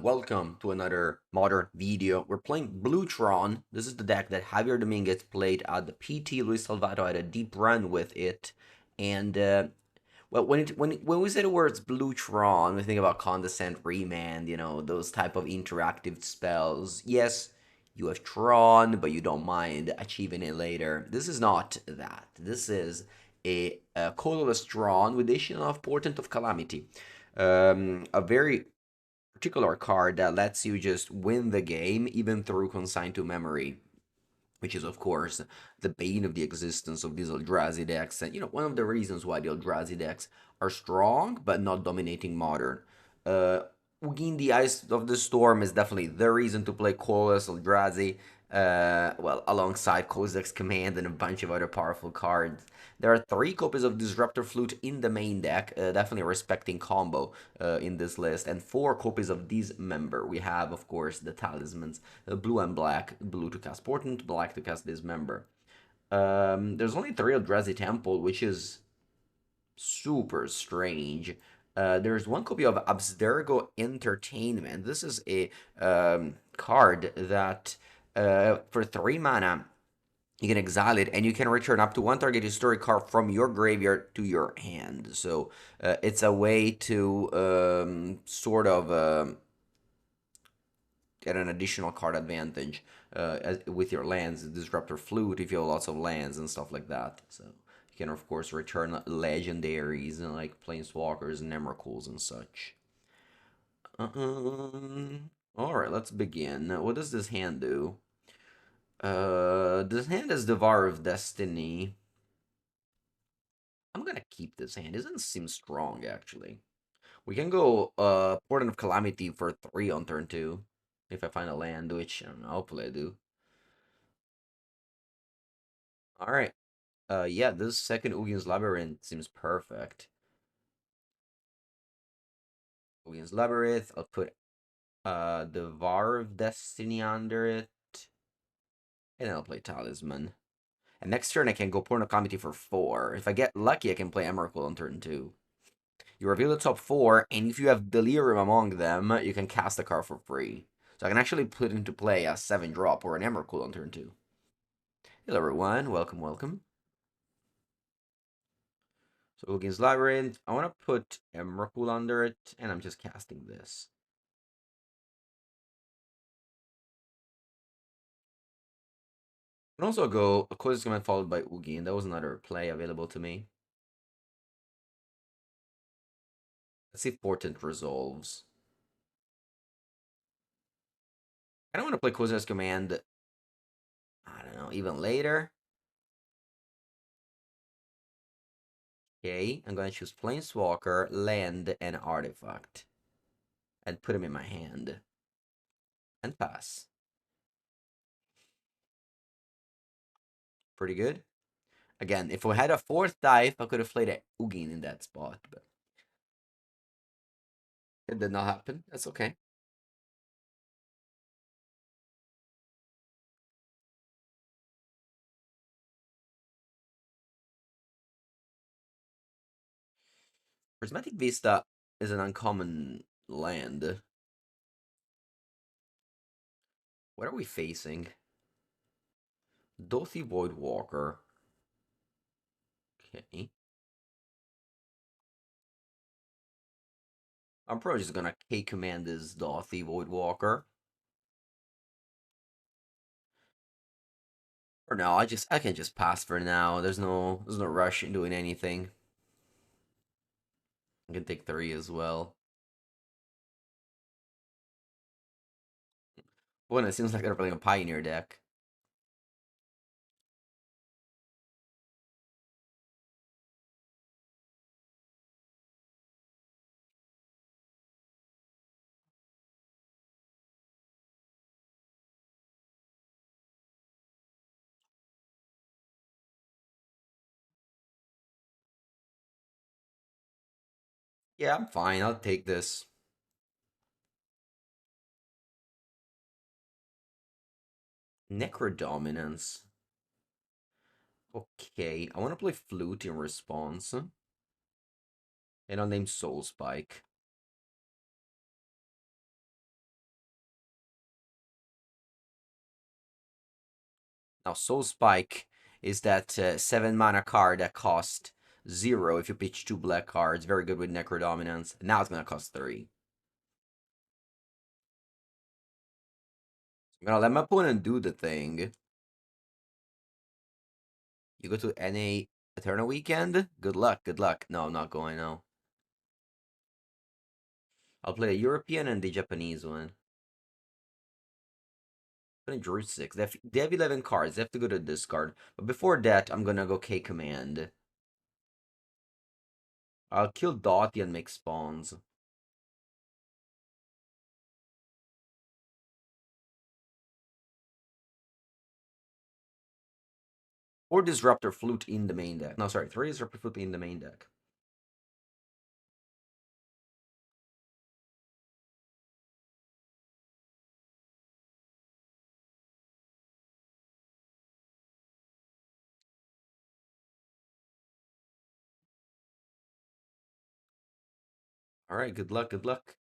welcome to another modern video. We're playing Blue Tron. This is the deck that Javier Dominguez played at the PT. Luis Salvato had a deep run with it. And, well, when we say the words Blue Tron, we think about Condescend, Remand, those type of interactive spells. Yes, you have Tron, but you don't mind achieving it later. This is not that. This is a colorless Tron with the addition of Portent of Calamity. A very particular card that lets you just win the game even through consigned to memory, which is of course the bane of the existence of these Eldrazi decks, and one of the reasons why the Eldrazi decks are strong but not dominating modern. Ugin the Eyes of the Storm is definitely the reason to play Colorless Eldrazi, well, alongside Kozak's Command and a bunch of other powerful cards. There are 3 copies of Disruptor Flute in the main deck, definitely respecting combo in this list, and 4 copies of Dismember. We have, of course, the talismans, blue and black, blue to cast Portent, black to cast Dismember. There's only 3 Eldrazi Temple, which is super strange. There's 1 copy of Abstergo Entertainment. This is a card that, for 3 mana, you can exile it, and you can return up to 1 target historic card from your graveyard to your hand. So it's a way to sort of get an additional card advantage with your lands, Disruptor Flute, if you have lots of lands and stuff like that. So you can, of course, return legendaries and like Planeswalkers and Emrakuls and such. Alright, let's begin. What does this hand do? This hand is Devour of Destiny. I'm gonna keep this hand. It doesn't seem strong, actually. We can go Portent of Calamity for 3 on turn 2. If I find a land, which, I don't know, hopefully I do. Alright. Yeah, this second Ugin's Labyrinth seems perfect. Ugin's Labyrinth, I'll put Devour of Destiny under it. And then I'll play Talisman. And next turn I can go Portent of Calamity for 4. If I get lucky, I can play Emrakul on turn 2. You reveal the top 4, and if you have Delirium among them, you can cast a card for free. So I can actually put into play a 7-drop or an Emrakul on turn 2. Hello everyone, welcome, welcome. So Ugin's Labyrinth, I want to put Emrakul under it, and I'm just casting this. I can also go Kozak's Command followed by Ugin. That was another play available to me. Let's see if Portent resolves. I don't want to play Kozak's Command, I don't know, even later. Okay, I'm going to choose Planeswalker, Land, and Artifact. And put them in my hand. And pass. Pretty good. Again, if we had a 4th dive, I could have played a Ugin in that spot, but it did not happen. That's okay. Prismatic Vista is an uncommon land. What are we facing? Dothy Voidwalker. Okay. I'm probably just gonna K-command this Dothy Voidwalker. Or no, I can just pass for now. There's no rush in doing anything. I can take 3 as well. Well, it seems like they're playing a Pioneer deck. Yeah, I'm fine. I'll take this. Necro Dominance. Okay, I want to play Flute in response. And I'll name Soul Spike. Now, Soul Spike is that 7 mana card that cost 0 if you pitch 2 black cards. Very good with Necro Dominance. Now it's gonna cost 3. I'm gonna let my opponent do the thing. You go to NA Eternal Weekend? Good luck, good luck. No, I'm not going now. I'll play the European and the Japanese one. I'm gonna draw 6. They have 11 cards. They have to go to discard. But before that, I'm gonna go K Command. I'll kill Dottie and make spawns. Or Disruptor Flute in the main deck. No, sorry, 3 Disruptor Flute in the main deck. Alright, good luck, good luck.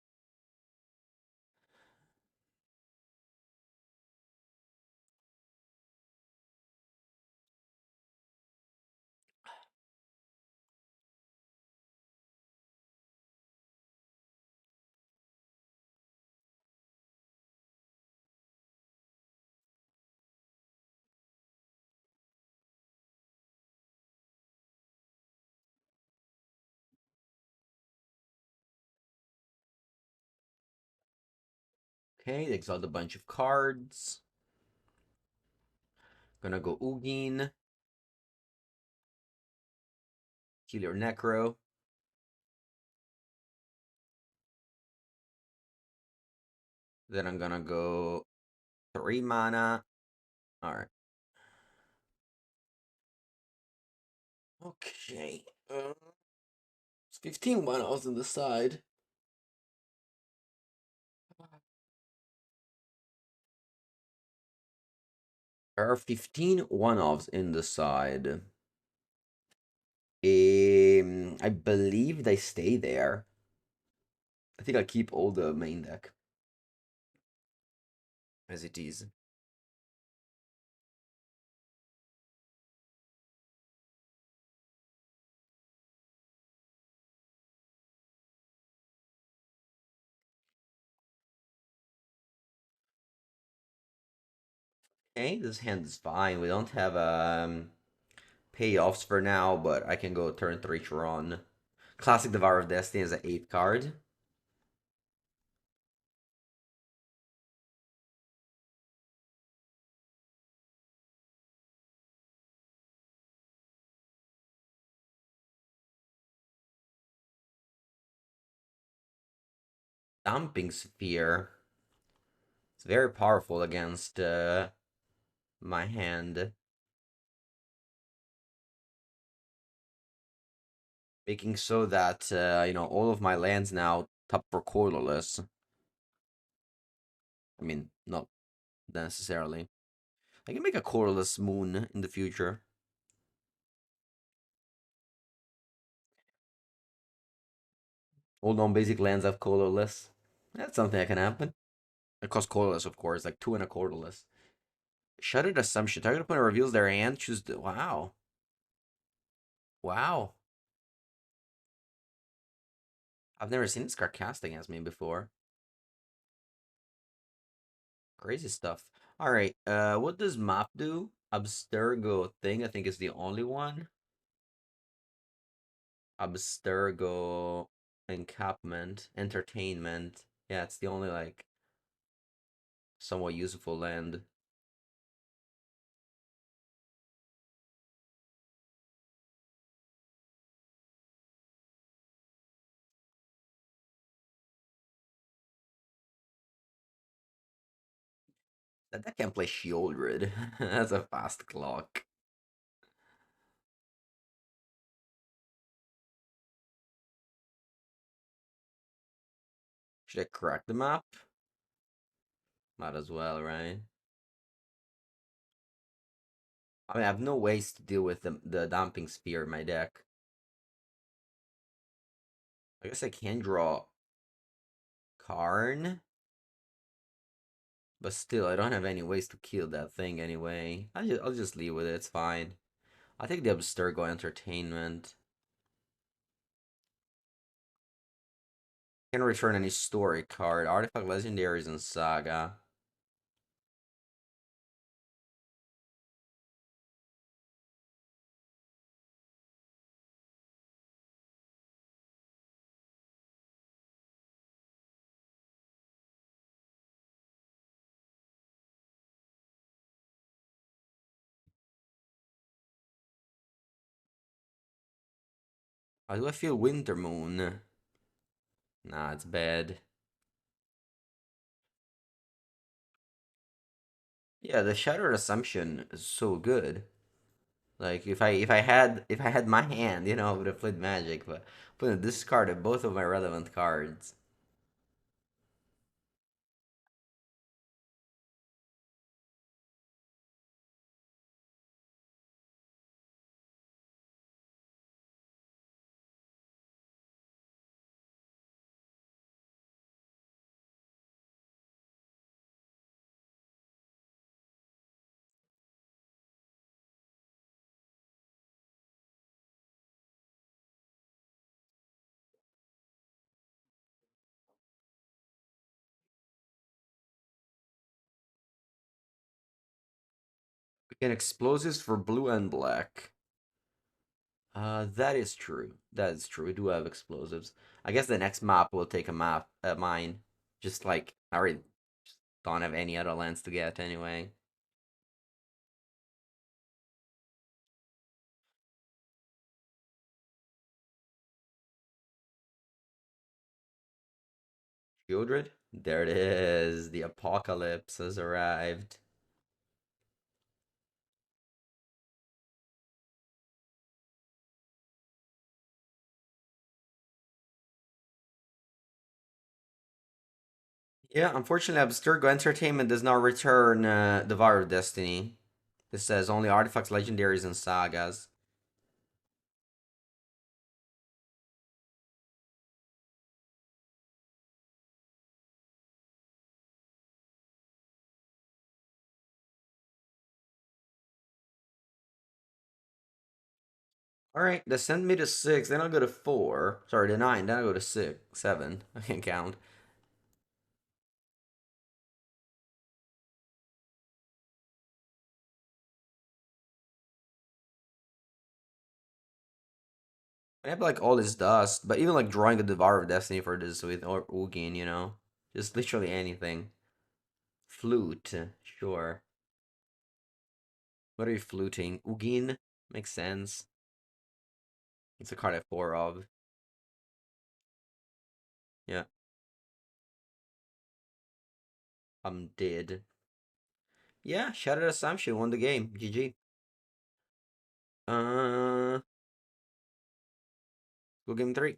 Okay, they exiled a bunch of cards. Gonna go Ugin. Kill your Necro. Then I'm gonna go 3 mana. Alright. Okay. It's 15 one-offs on the side. There are 15 one-offs in the side. I believe they stay there. I think I keep all the main deck as it is. Okay, this hand is fine. We don't have payoffs for now, but I can go turn 3 Tron. Classic Devourer of Destiny is an 8th card. Dumping Sphere. It's very powerful against my hand. Making so that, all of my lands now tap for colorless. I mean, not necessarily. I can make a colorless moon in the future. All non-basic lands have colorless. That's something that can happen. It costs colorless, of course, like 2 and a colorless. Shuttered Assumption. Target opponent reveals their hand. Choose the. Wow. Wow. I've never seen this card cast against me before. Crazy stuff. Alright, what does map do? Abstergo thing, I think is the only one. Abstergo encampment. Entertainment. Yeah, it's the only, like, somewhat useful land. That deck can play Shieldred. That's a fast clock. Should I crack the map? Might as well, right? I mean, I have no ways to deal with the Damping Spear in my deck. I guess I can draw Karn. But still, I don't have any ways to kill that thing anyway. I'll just leave with it. It's fine. I take the Abstergo Entertainment. Can return any story card, artifact, legendaries, and saga. How do I feel Winter Moon? Nah, it's bad. Yeah, the Shattered Assumption is so good. Like if I had my hand, I would have played Magic, but discarded both of my relevant cards. We get explosives for blue and black. That is true. That is true. We do have explosives. I guess the next map will take a map at mine. Just like I already just don't have any other lands to get anyway. Shieldred? There it is. The apocalypse has arrived. Yeah, unfortunately, Abstergo Entertainment does not return the Devour of Destiny. This says only artifacts, legendaries, and sagas. All right, they send me to 6, then I'll go to 4. Sorry, to 9, then I'll go to 6, 7. I can't count. I have like all this dust, but even like drawing a Devour of Destiny for this with or Ugin, just literally anything. Flute, sure. What are you fluting? Ugin makes sense. It's a card I have 4 of. Yeah, I'm dead. Yeah, Shattered Assumption won the game. GG. Uh, go game 3.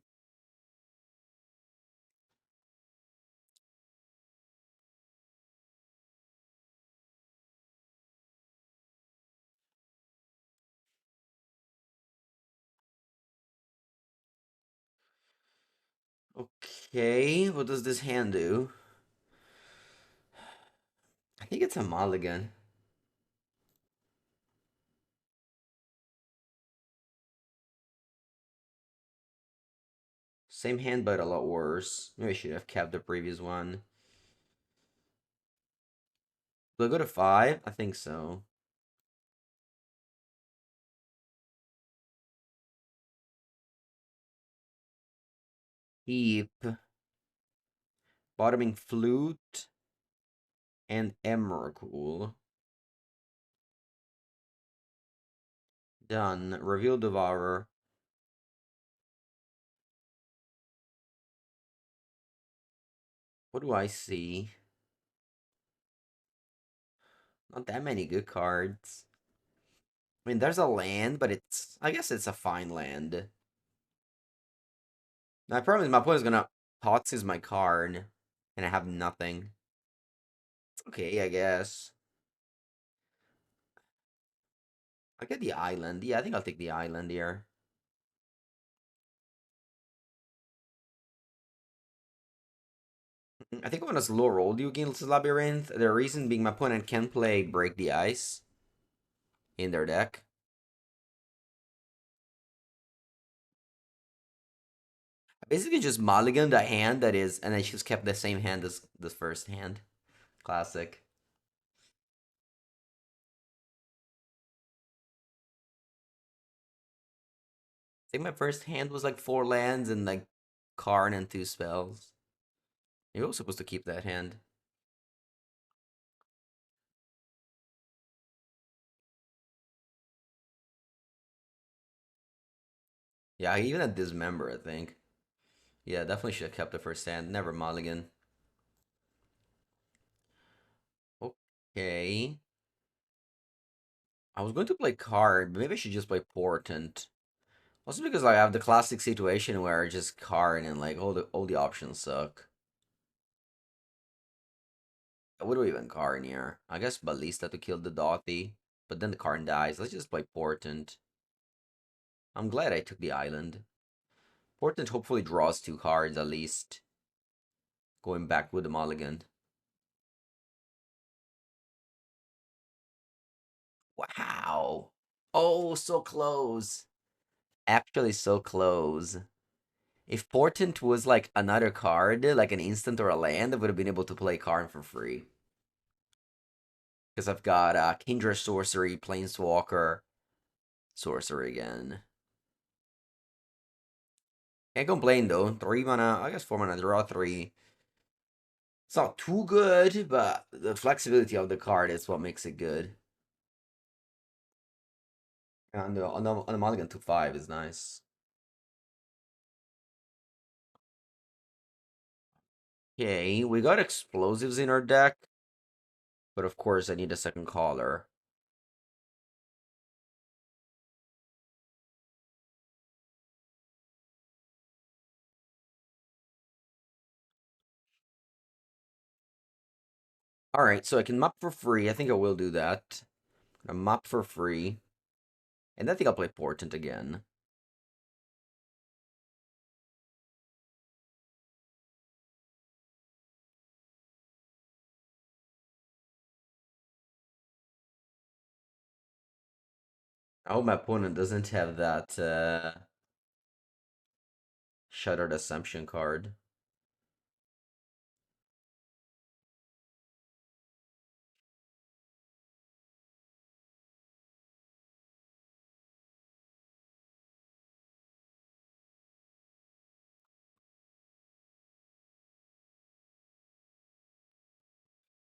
Okay, what does this hand do? I think it's a mulligan. Same hand, but a lot worse. Maybe I should have kept the previous one. Will I go to 5? I think so. Heap, bottoming flute, and Emrakul. Done. Reveal Devourer. What do I see? Not that many good cards. I mean, there's a land, but I guess it's a fine land. My problem is my opponent's gonna Thoughtseize my card, and I have nothing. It's okay, I guess. I get the island. Yeah, I think I'll take the island here. I think I want to slow roll you against Labyrinth. The reason being my opponent can play Break the Ice in their deck. I basically just mulligan the hand that is, and I just kept the same hand as the first hand. Classic. I think my first hand was like 4 lands and like Karn and 2 spells. You were supposed to keep that hand. Yeah, I even had Dismember, I think. Yeah, definitely should have kept the first hand. Never mulligan. Okay. I was going to play card, but maybe I should just play Portent. Also because like, I have the classic situation where I just card and like all the options suck. What do we even card here? I guess Ballista to kill the Dothy, but then the card dies. Let's just play Portent. I'm glad I took the island. Portent hopefully draws 2 cards at least. Going back with the mulligan. Wow. Oh, so close. Actually, so close. If Portent was like another card, like an instant or a land, I would have been able to play Karn for free. Because I've got Kindred Sorcery, Planeswalker, Sorcery again. Can't complain though. 3 mana, I guess 4 mana, draw 3. It's not too good, but the flexibility of the card is what makes it good. And on the mulligan to 5 is nice. Okay, we got explosives in our deck, but of course I need a second color. Alright, so I can map for free. I think I will do that. A map for free. And I think I'll play Portent again. I hope my opponent doesn't have that Shuttered Assumption card.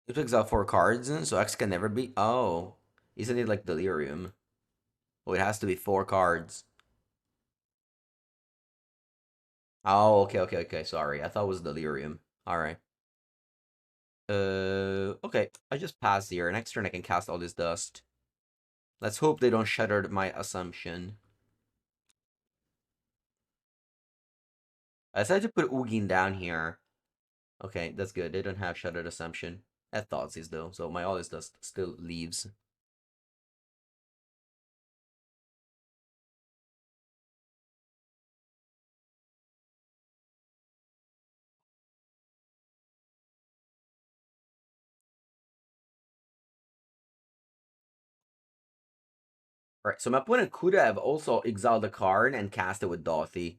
It picks out 4 cards, so X can never be. Oh, isn't it like Delirium? Oh, it has to be 4 cards. Oh, okay. Sorry, I thought it was Delirium. All right. Okay. I just passed here. Next turn I can cast all this dust. Let's hope they don't shatter my assumption. I decided to put Ugin down here. Okay, that's good. They don't have shattered assumption. At Thoughtseize though, so my all this dust still leaves. Alright, so my opponent could have also exiled a card and cast it with Dothy.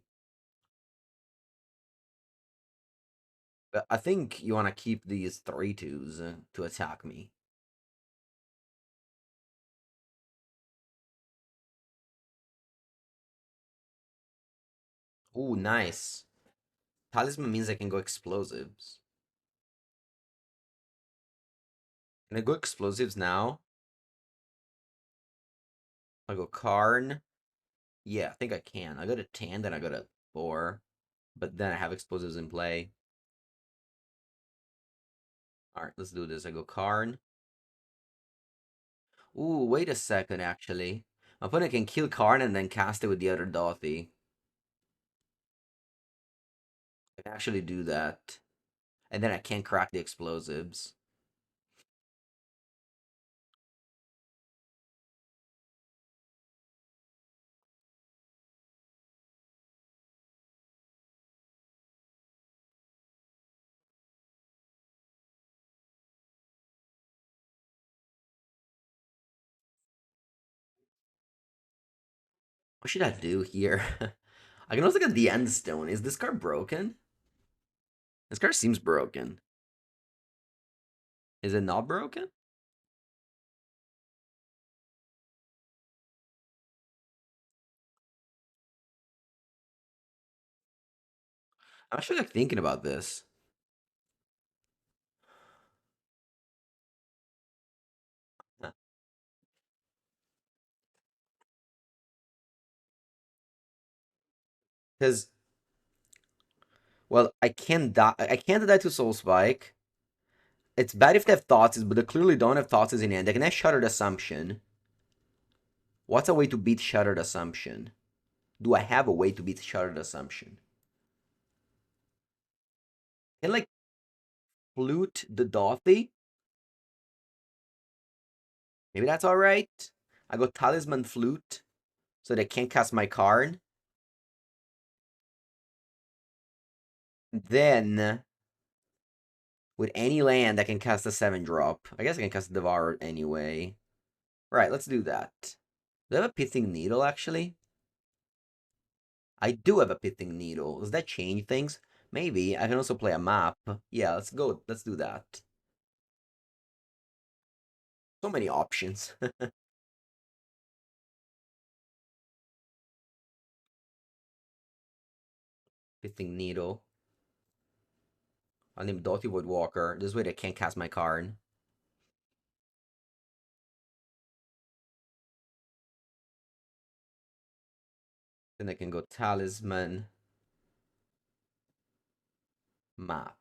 But I think you want to keep these 3/2s to attack me. Ooh, nice. Talisman means I can go explosives. Can I go explosives now? I go Karn. Yeah, I think I can. I got a 10, then I got a 4. But then I have explosives in play. Alright, let's do this. I go Karn. Ooh, wait a second, actually. My opponent can kill Karn and then cast it with the other Dothy. I can actually do that. And then I can't crack the explosives. What should I do here? I can also get the End Stone. Is this card broken? This card seems broken. Is it not broken? I'm actually like thinking about this. Because, well, I can't die. I can't die to Soul Spike. It's bad if they have thoughts, but they clearly don't have thoughts in hand. They can have Shattered Assumption. What's a way to beat Shattered Assumption? Do I have a way to beat Shattered Assumption? Can like flute the Dothy? Maybe that's alright. I go Talisman Flute, so they can't cast my card. Then, with any land, I can cast a 7-drop. I guess I can cast the Devourer anyway. Right, let's do that. Do I have a Pithing Needle, actually? I do have a Pithing Needle. Does that change things? Maybe. I can also play a map. Yeah, let's go. Let's do that. So many options. Pithing Needle. I'll name Dotty Woodwalker. This way they can't cast my card. Then I can go Talisman. Map.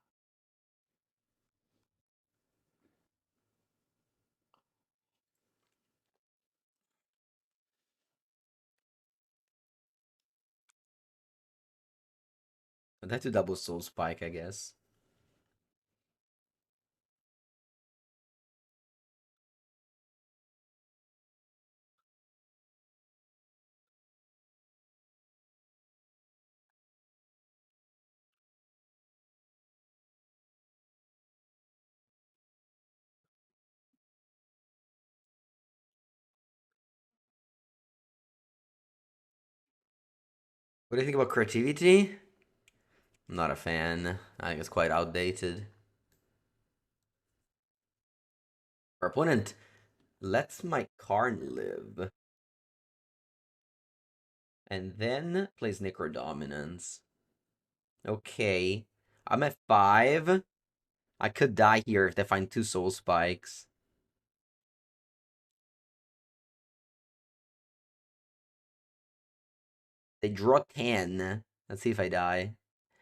I'd have to double Soul Spike, I guess. What do you think about creativity? I'm not a fan. I think it's quite outdated. Our opponent lets my card live. And then plays Necro Dominance. Okay. I'm at 5. I could die here if they find 2 Soul Spikes. They draw 10. Let's see if I die.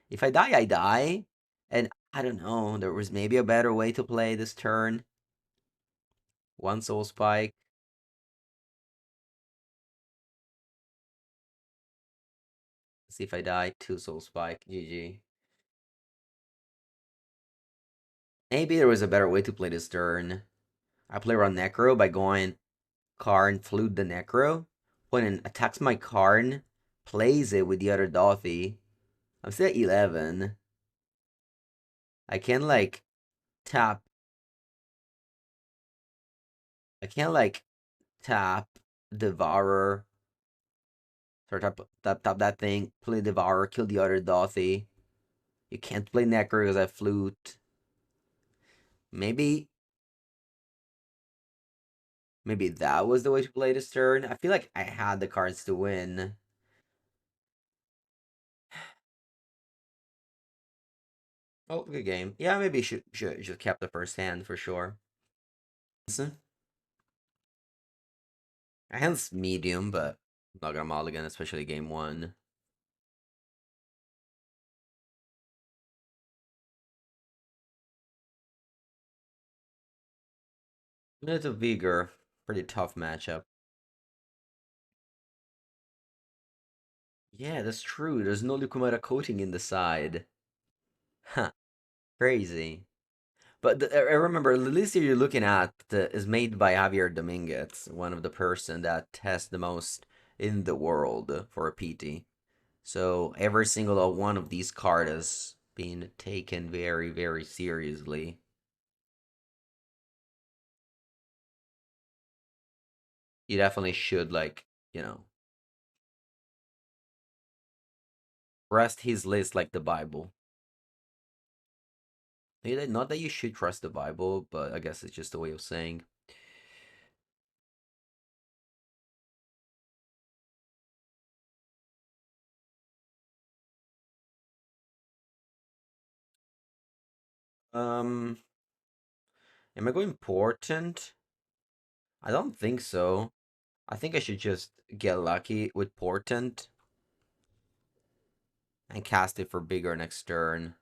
If I die, I die. And I don't know. There was maybe a better way to play this turn. 1 Soul Spike. Let's see if I die. 2 Soul Spike. GG. Maybe there was a better way to play this turn. I play around Necro by going Karn, flute the Necro. When it attacks my Karn, plays it with the other Dothy. I'm still at 11. I can like tap. I can like tap Devourer. Start tap that thing. Play Devourer. Kill the other Dothy. You can't play Necro because I flute. Maybe. Maybe that was the way to play this turn. I feel like I had the cards to win. Oh, good game. Yeah, maybe should kept the first hand for sure. I hand's medium, but I'm not gonna mulligan, especially game 1. Minute of Vigor. Pretty tough matchup. Yeah, that's true. There's no Lucumeta coating in the side. Huh. Crazy. But I remember the list you're looking at is made by Javier Dominguez, one of the person that tests the most in the world for a PT. So every single one of these cards has been taken very, very seriously. You definitely should like, you know, Trust his list like the Bible. Not that you should trust the Bible, but I guess it's just a way of saying. Um, am I going important? I don't think so. I think I should just get lucky with portent and cast it for bigger next turn.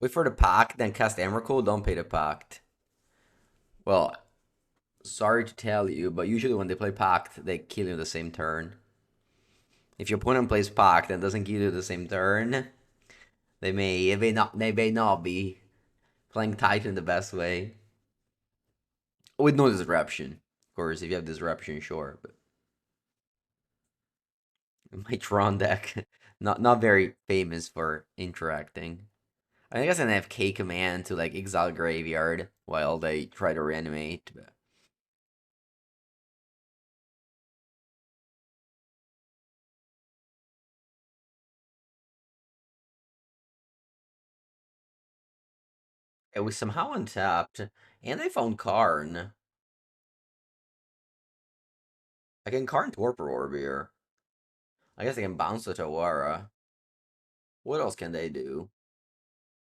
Wait for the pact, then cast Emrakul, don't pay the pact. Well, sorry to tell you, but usually when they play pact, they kill you the same turn. If your opponent plays pact and doesn't kill you the same turn, they may not be playing Titan the best way. With no disruption. Of course, if you have disruption, sure, but my Tron deck, not very famous for interacting. I guess I have K command to like exile graveyard while they try to reanimate. But it was somehow untapped, and I found Karn. I can Karn Torpor Orb here. I guess I can bounce the Tawara. What else can they do?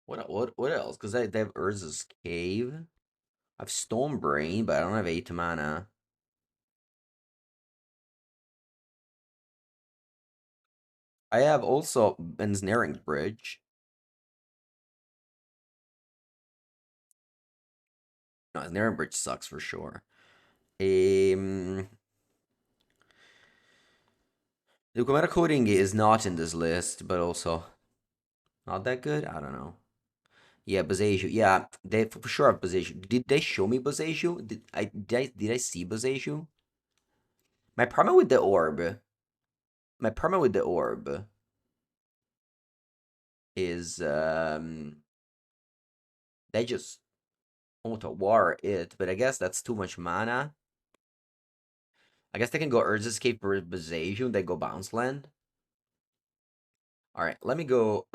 What else? Because they have Urza's Cave. I have Stonebrain, but I don't have 8 mana. I have also Ensnaring Bridge. No, Ensnaring Bridge sucks for sure. Um, the Cometa Coding is not in this list, but also not that good. I don't know. Yeah, Boseiju. Yeah, they for sure have Boseiju. Did they show me Boseiju? Did I see Boseiju? My problem with the orb, my problem with the orb is they just auto war it, but I guess that's too much mana. I guess they can go Urza's Escape for Boseiju and they go bounce land. All right, let me go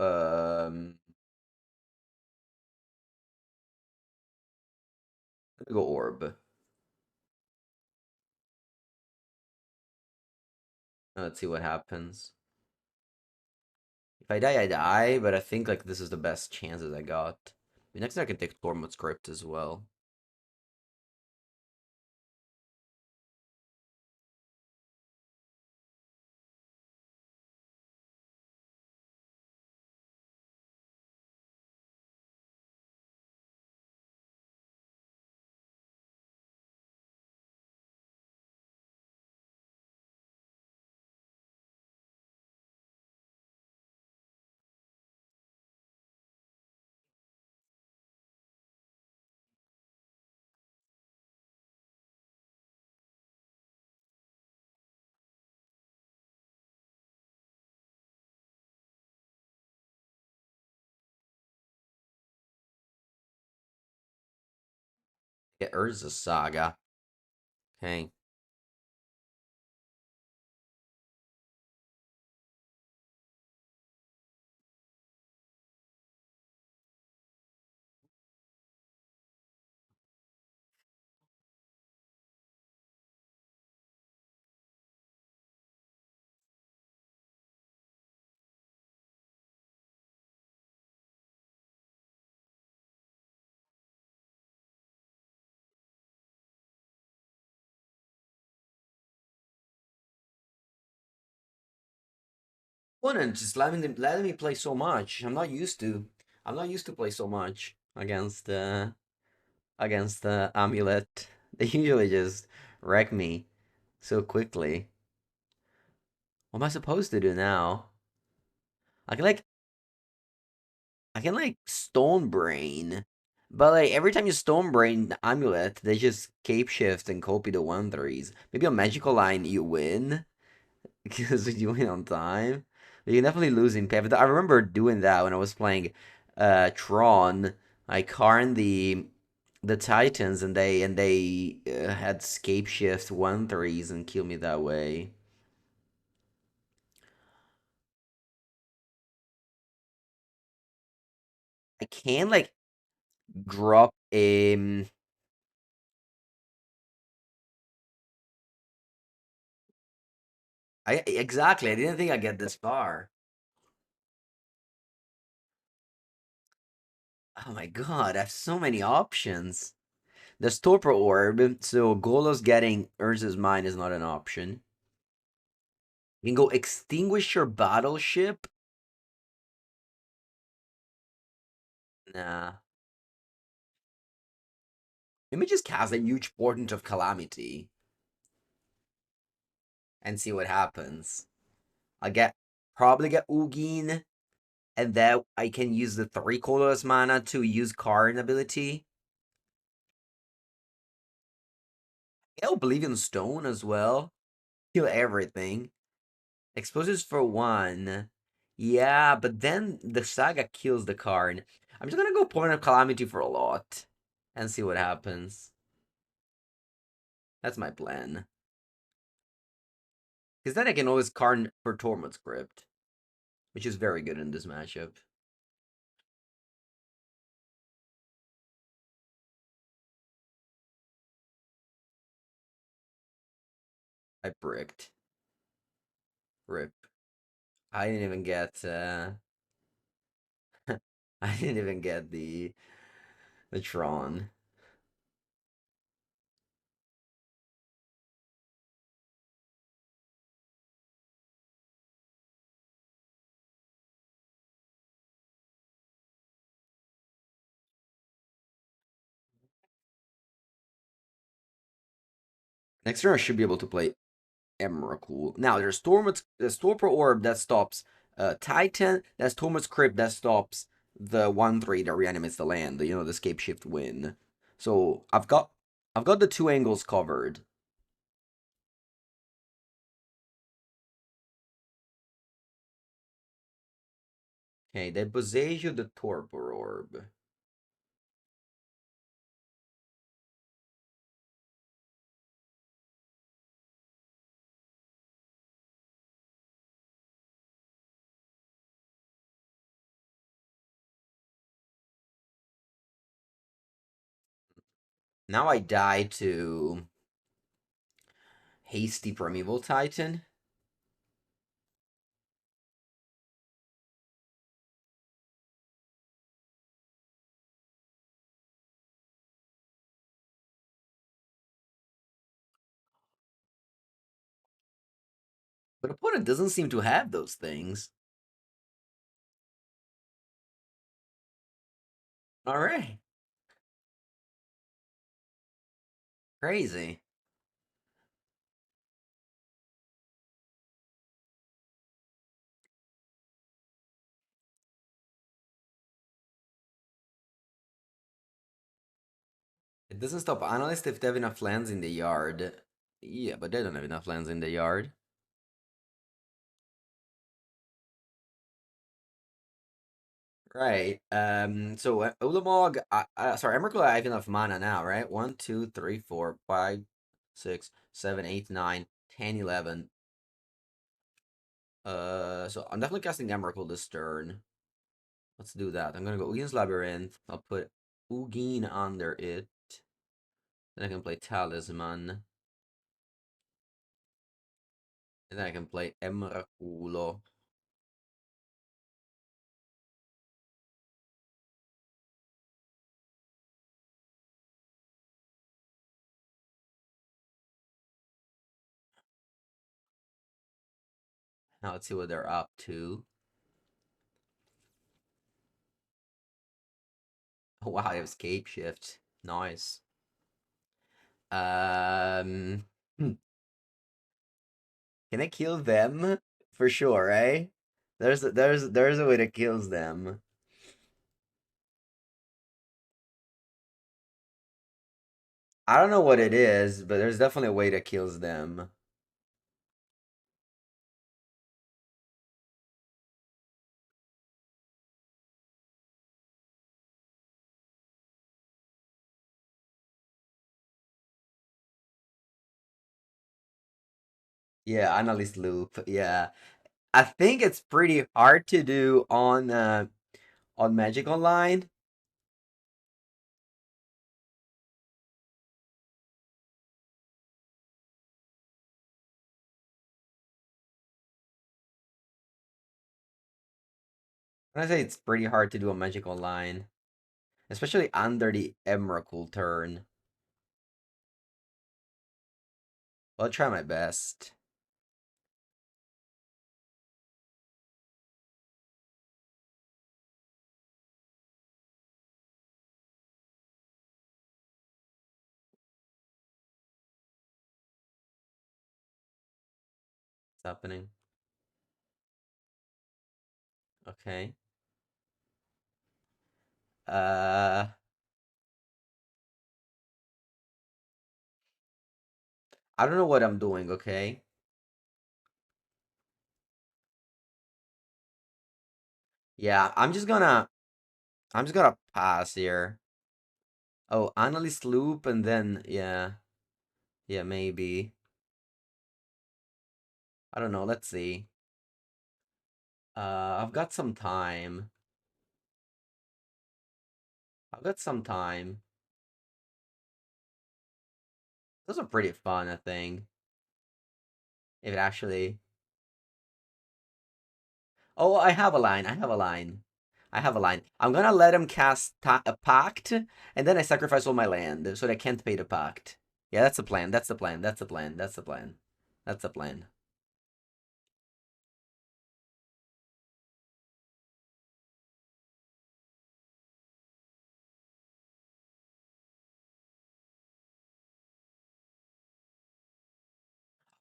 orb. Let's see what happens. If I die, I die, but I think like this is the best chances I got. Next I can take Tormod Script as well. Get Urza Saga. Okay. Opponent just letting me play so much. I'm not used to. I'm not used to play so much against Amulet. They usually just wreck me so quickly. What am I supposed to do now? I can like I can like Stone Brain, but like every time you Stone Brain the Amulet, they just cape shift and copy the 1/3s. Maybe on Magical Line you win because you win on time. But you can definitely lose in pay. I remember doing that when I was playing Tron. I carned the Titans and they had scape shift 1/3s and kill me that way. I can like drop I exactly. I didn't think I'd get this far. Oh my god, I have so many options. There's Torpor Orb, so Golos getting Urza's Mine is not an option. You can go extinguish your battleship. Nah. Let me just cast a huge Portent of Calamity and see what happens. I get probably get Ugin, and then I can use the 3 colorless mana to use Karn ability. Get Oblivion Stone as well. Kill everything. Exposes for 1. Yeah, but then the Saga kills the Karn. I'm just gonna go Point of Calamity for a lot and see what happens. That's my plan. Because then I can always Karn for Tormod Script, which is very good in this matchup. I bricked. Rip. I didn't even get I didn't even get the Tron. Next turn I should be able to play Emrakul. Now there's Torpor Orb that stops Titan, there's Tormod's Crypt that stops the 1/3 that reanimates the land, the escape shift win. So I've got the two angles covered. Okay, they Boseiju the Torpor Orb. Now I die to Hasty Primeval Titan. But opponent doesn't seem to have those things. Alright. Crazy. It doesn't stop analysts if they have enough lands in the yard. Yeah, but they don't have enough lands in the yard. Right. So Ulamog, sorry, Emrakul, I have enough mana now, right? 1, 2, 3, 4, 5, 6, 7, 8, 9, 10, 11. So I'm definitely casting Emrakul this turn. Let's do that. I'm gonna go Ugin's Labyrinth. I'll put Ugin under it. Then I can play Talisman. And then I can play Emrakulo. Now let's see what they're up to. Oh, wow, I have Escape Shift. Nice. Um, Hmm. Can I kill them? For sure, right? There's a way that kills them. I don't know what it is, but there's definitely a way that kills them. Yeah, analyst loop. Yeah. I think it's pretty hard to do on Magic Online. I say it's pretty hard to do on Magic Online, especially under the Emrakul turn. I'll try my best. What's happening? Okay. Uh, I don't know what I'm doing, okay? Yeah, I'm just gonna pass here. Oh, analyst loop and then yeah. Yeah, maybe. I don't know, let's see. I've got some time. I've got some time. Those are pretty fun, I think. If it actually. Oh, I have a line. I have a line. I have a line. I'm gonna let him cast a pact, and then I sacrifice all my land so they can't pay the pact. Yeah, that's the plan. That's the plan. That's the plan. That's the plan. That's the plan.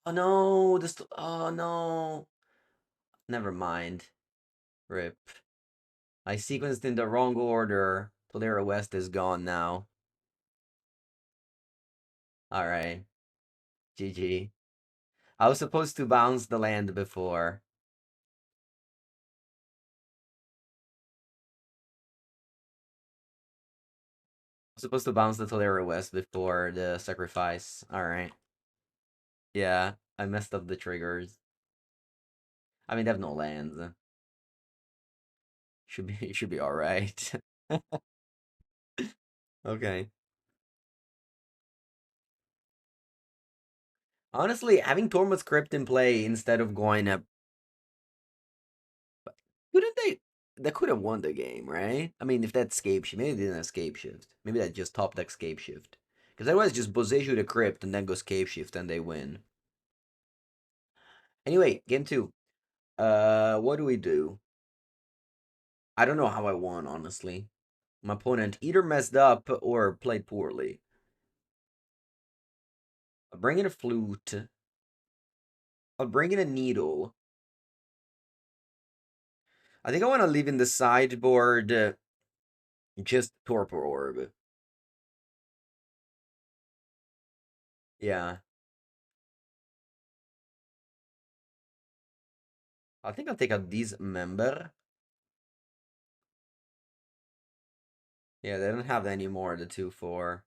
Oh no, this. Oh no. Never mind. Rip. I sequenced in the wrong order. Tolera West is gone now. All right. GG. I was supposed to bounce the land before. I was supposed to bounce the Tolera West before the sacrifice. All right. Yeah, I messed up the triggers. I mean, they have no lands. Should be all right. Okay. Honestly, having Tormod's Crypt in play instead of going up, couldn't they? They could have won the game, right? I mean, if that escape shift, maybe they didn't escape shift. Maybe that just top deck escape shift. Because otherwise, just Boseiju the Crypt and then go escape shift and they win. Anyway, game two. What do we do? I don't know how I won, honestly. My opponent either messed up or played poorly. I'll bring in a flute. I'll bring in a needle. I think I want to leave in the sideboard just Torpor Orb. Yeah. I think I'll take out these member. Yeah, they don't have any more, the 2/4.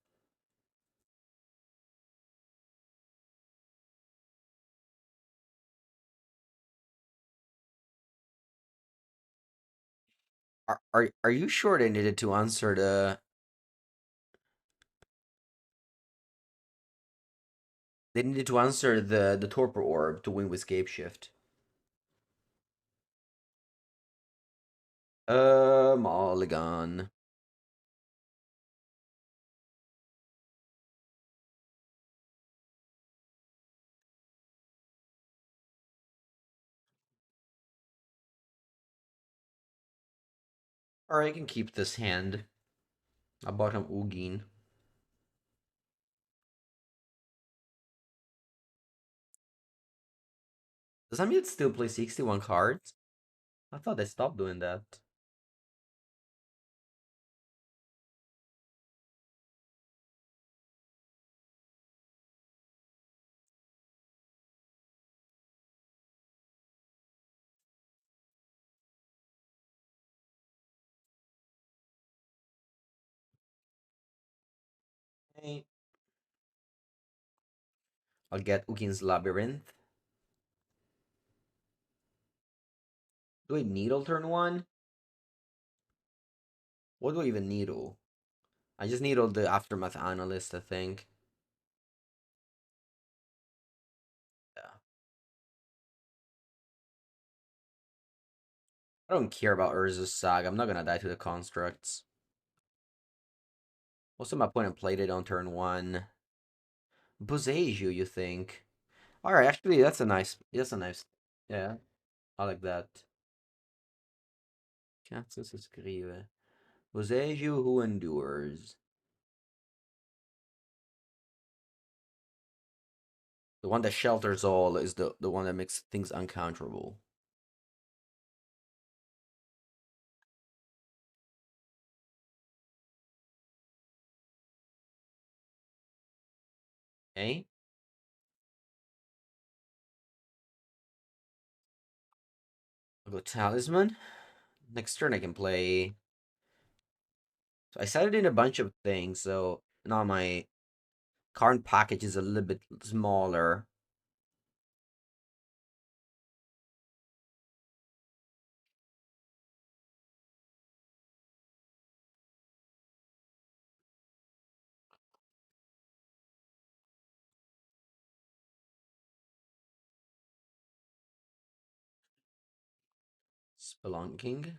Are you sure they needed to answer the the Torpor Orb to win with Scape Shift? Mulligan. Alright, I can keep this hand. I bought him Ugin. Does that mean it still play 61 cards? I thought they stopped doing that. Okay. I'll get Ukin's Labyrinth. Do I needle turn one? What do I even needle? I just needle the Aftermath Analyst, I think. Yeah. I don't care about Urza's Saga. I'm not gonna die to the constructs. What's my point in played it on turn one? Boseiju, you think? Alright, actually that's a nice. Yeah, I like that. Can't escrever. Boseiju who endures. The one that shelters all is the one that makes things uncounterable. Okay? I'll go Talisman. Next turn I can play. So I set it in a bunch of things, so now my current package is a little bit smaller. Spelunking.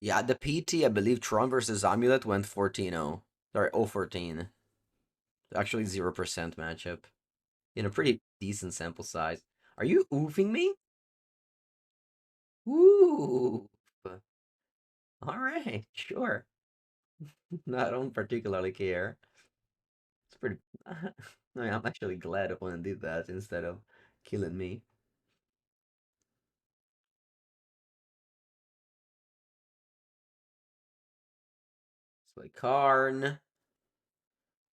Yeah, the PT, I believe Tron versus Amulet went 14-0. Sorry, 0-14. Actually 0% matchup. In a pretty decent sample size. Are you oofing me? Ooh. Alright, sure. I don't particularly care. It's pretty. I mean, I'm actually glad Opponent did that instead of killing me. It's like Karn.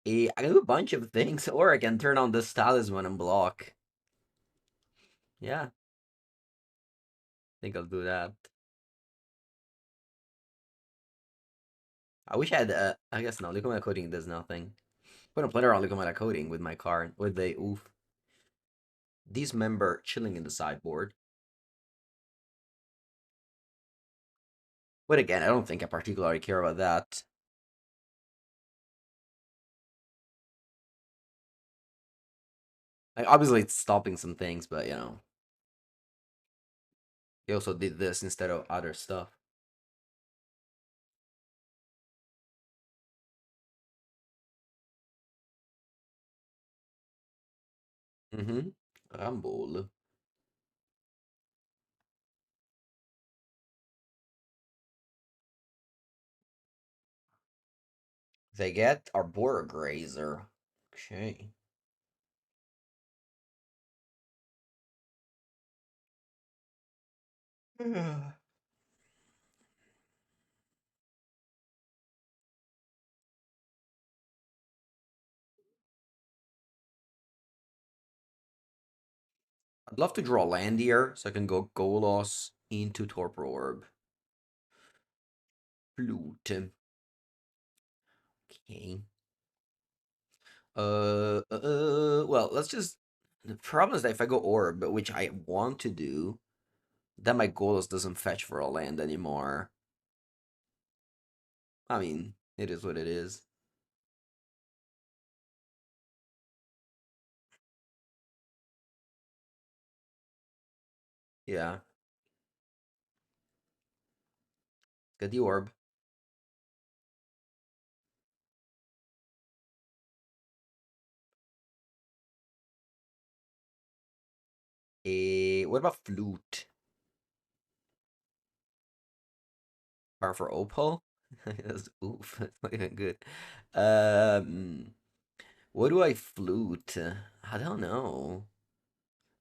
I can do a bunch of things, or I can turn on this talisman and block. Yeah, I think I'll do that. I wish I had. I guess no. Liquid coding does nothing. Put a play around liquid coding with my card with the oof. Dismember chilling in the sideboard. But again, I don't think I particularly care about that. Like, obviously, it's stopping some things, but you know, he also did this instead of other stuff. Mm-hmm. Rumble. They get Arbora Grazer. Okay. I'd love to draw land here, so I can go Golos into Torpor Orb. Flute. Okay. Well, let's just. The problem is that if I go Orb, which I want to do, then my Golos doesn't fetch for a land anymore. I mean, it is what it is. Yeah. Get the Orb. what about flute? Bar for opal? That's oof. That's not even good. Um, what do I flute? I don't know.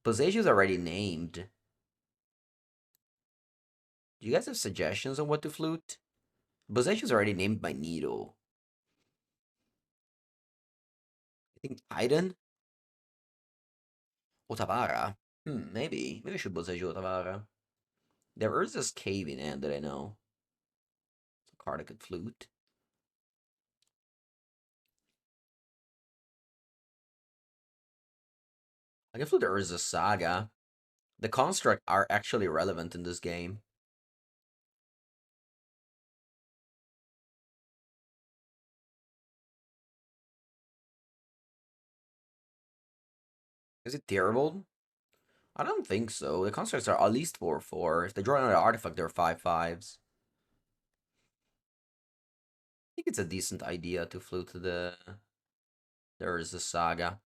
Possession's already named. Do you guys have suggestions on what to flute? Possession's already named by Needle. I think Titan? Otavara? Maybe. Maybe I should Possession Otavara. There is this cave in End that I know. It's a card I could flute. I can flute the Urza Saga. The construct are actually relevant in this game. Is it terrible? I don't think so. The constructs are at least 4/4. If they draw another artifact, they're 5/5s. I think it's a decent idea to flute the Urza Saga.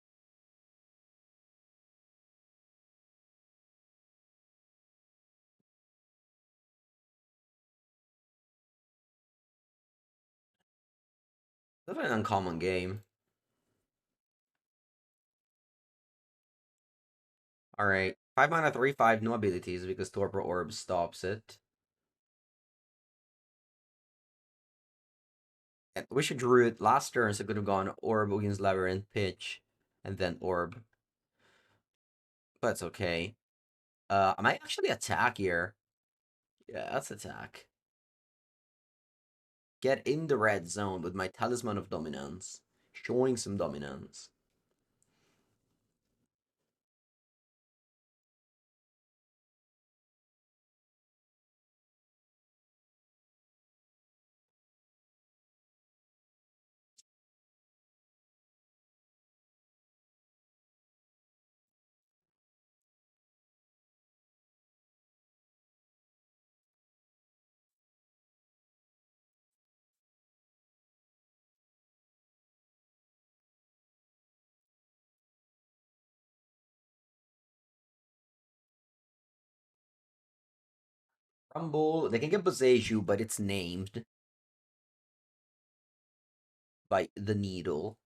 Definitely an uncommon game. Alright. 5 mana 3/5, no abilities because Torpor Orb stops it. And we should drew it last turn, so it could have gone Orb against Labyrinth Pitch, and then Orb. But it's okay. I might actually attack here. Yeah, let's attack. Get in the red zone with my Talisman of Dominance. Showing some dominance. Rumble, they can get Boseiju, but it's named by the Needle.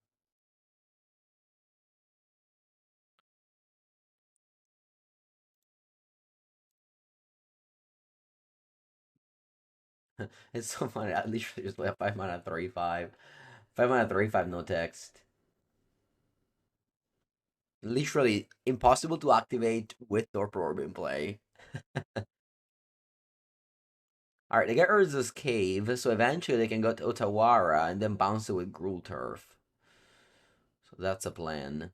It's so funny. I literally just play a 5 mana 3/5. 5 mana 3/5, no text. Literally impossible to activate with Torpor Orb in play. Alright, they get Urza's Cave, so eventually they can go to Otawara and then bounce it with Gruul Turf. So that's a plan.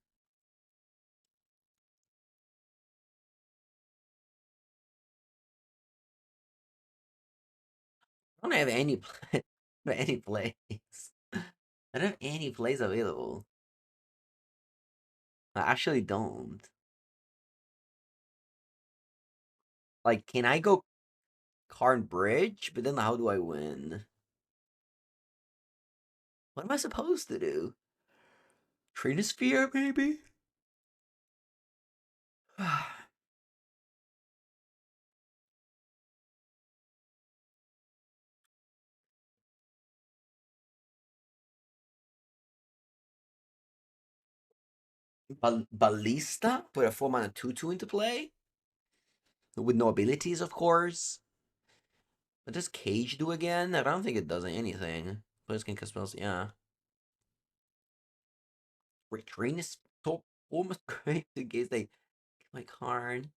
I don't have any any plays. I don't have any plays available. I actually don't. Like, can I go Karn Bridge? But then how do I win? What am I supposed to do? Trinosphere, maybe? Ballista? Put a 4 mana 2/2 into play? With no abilities, of course. What does Cage do again? I don't think it does anything. Players can cast spells, yeah. Retrain is so almost great in case they kill my Karn.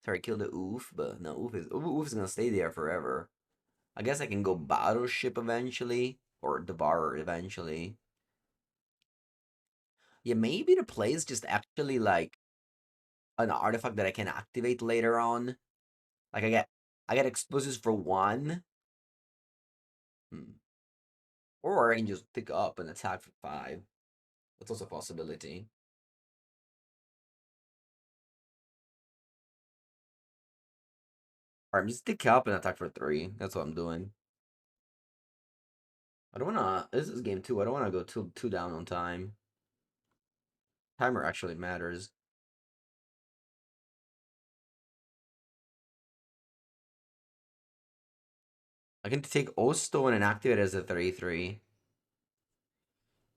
Sorry, kill the Oof, but no, Oof is gonna stay there forever. I guess I can go Battleship eventually, or Devourer eventually. Yeah, maybe the play is just actually like an artifact that I can activate later on. Like I get explosives for 1. Hmm. Or I can just pick up and attack for 5. That's also a possibility. Alright, I'm just pick up and attack for 3. That's what I'm doing. I don't wanna this is game 2. I don't wanna go too down on time. Timer actually matters. I can take Ostone and activate it as a 3/3.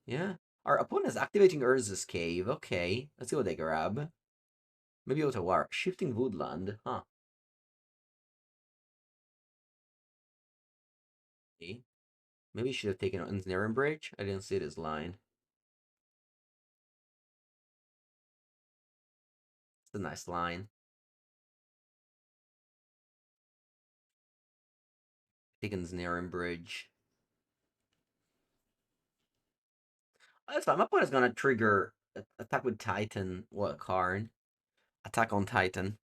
Yeah. Our opponent is activating Urza's Cave. Okay. Let's see what they grab. Maybe Otawar. Shifting Woodland. Huh. Okay. Maybe you should have taken Ensnaring Bridge. I didn't see this line. It's a nice line. Take Ensnaring Bridge. Oh, that's fine. My opponent's gonna trigger attack with Titan. What card? Attack on Titan.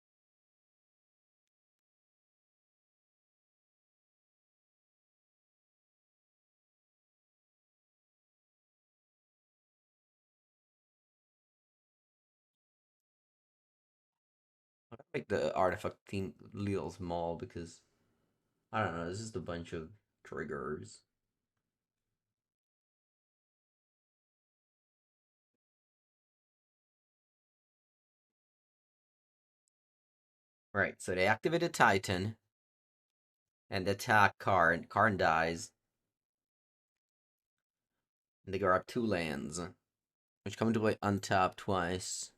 I'm gonna make the artifact team little small because I don't know. This is a bunch of triggers. Right. So they activated Titan and attack Karn. Karn dies. And they grab 2 lands, which come into play untapped twice.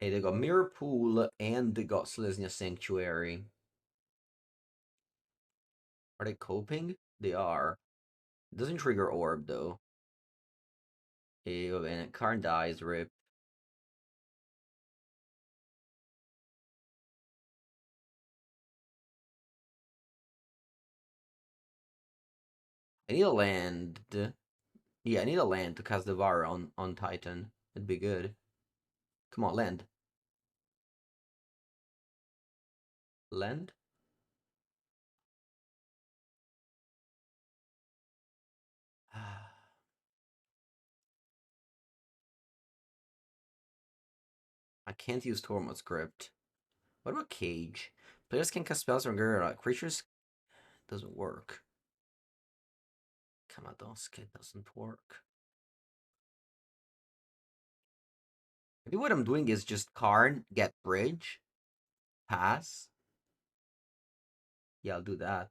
Hey, they got Mirror Pool and they got Selesnya Sanctuary. Are they coping? They are. It doesn't trigger Orb though. Hey, and Karn dies, rip. I need a land. Yeah, I need a land to cast Devour on Titan. It'd be good. Come on, land. Land? I can't use Tormod script. What about Cage? Players can cast spells from creatures. Doesn't work. Kamadosk, it doesn't work. Maybe what I'm doing is just Karn, get bridge, pass. Yeah, I'll do that.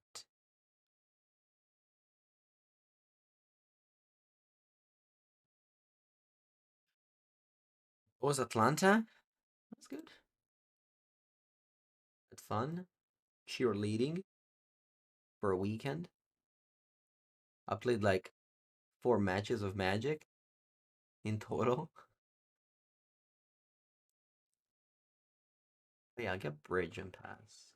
What was Atlanta? That's good. That's fun. Cheerleading for a weekend. I played like 4 matches of Magic in total. But yeah, I'll get bridge and pass.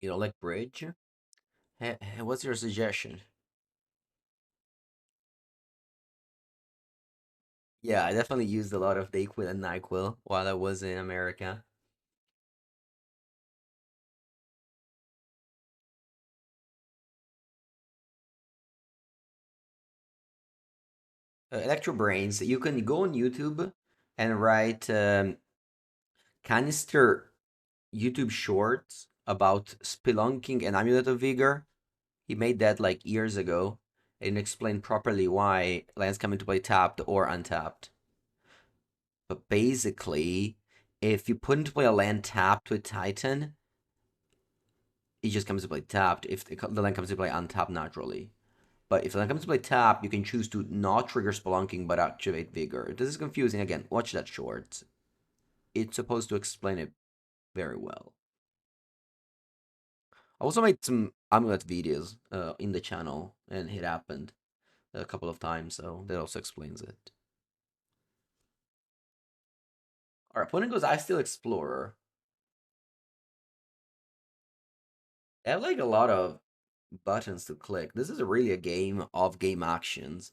You know, like bridge. Hey, what's your suggestion? Yeah, I definitely used a lot of Dayquil and NyQuil while I was in America. Electro Brains, you can go on YouTube and write canister YouTube shorts about spelunking and Amulet of Vigor. He made that like years ago and explained properly why lands come into play tapped or untapped. But basically, if you put into play a land tapped with Titan, it just comes to play tapped if the land comes to play untapped naturally. But if it comes to play tap, you can choose to not trigger Spelunking but activate Vigor. If this is confusing, again, watch that short. It's supposed to explain it very well. I also made some Amulet videos in the channel, and it happened a couple of times, so that also explains it. Our opponent goes I Still Explorer. I have like a lot of buttons to click. This is really a game of game actions.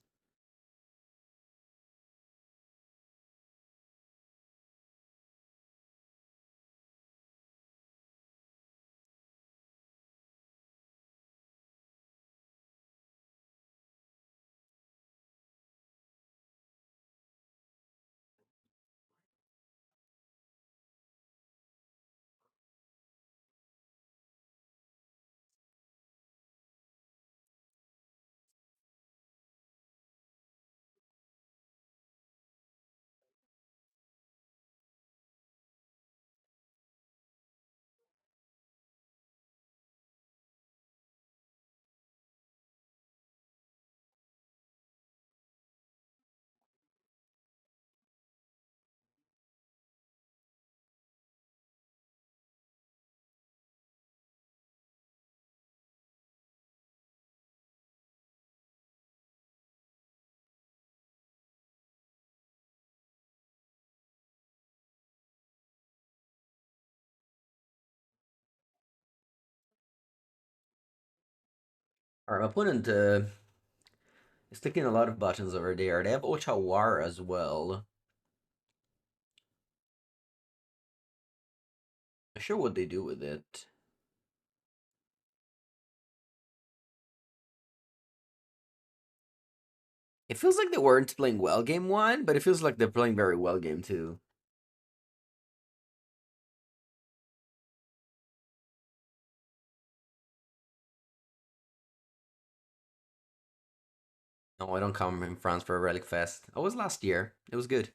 Our opponent is clicking a lot of buttons over there. They have Ochawar as well. Not sure what they do with it. It feels like they weren't playing well game one, but it feels like they're playing very well game two. No, I don't come in France for a Relic Fest. I was last year. It was good.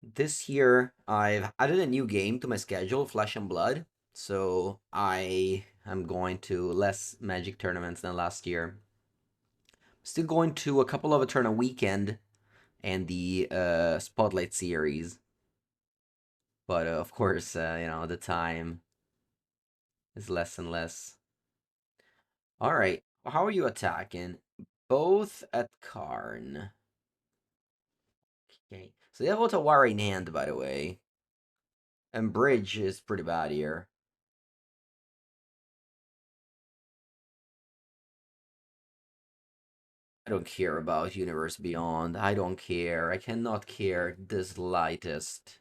This year, I've added a new game to my schedule, Flesh and Blood. So I am going to less Magic tournaments than last year. Still going to a couple of Eterna Weekend and the Spotlight series. But of course, the time is less and less. All right. How are you attacking? Both at Karn. Okay. So they have Otawari in hand, by the way. And Bridge is pretty bad here. I don't care about Universe Beyond. I don't care. I cannot care the slightest.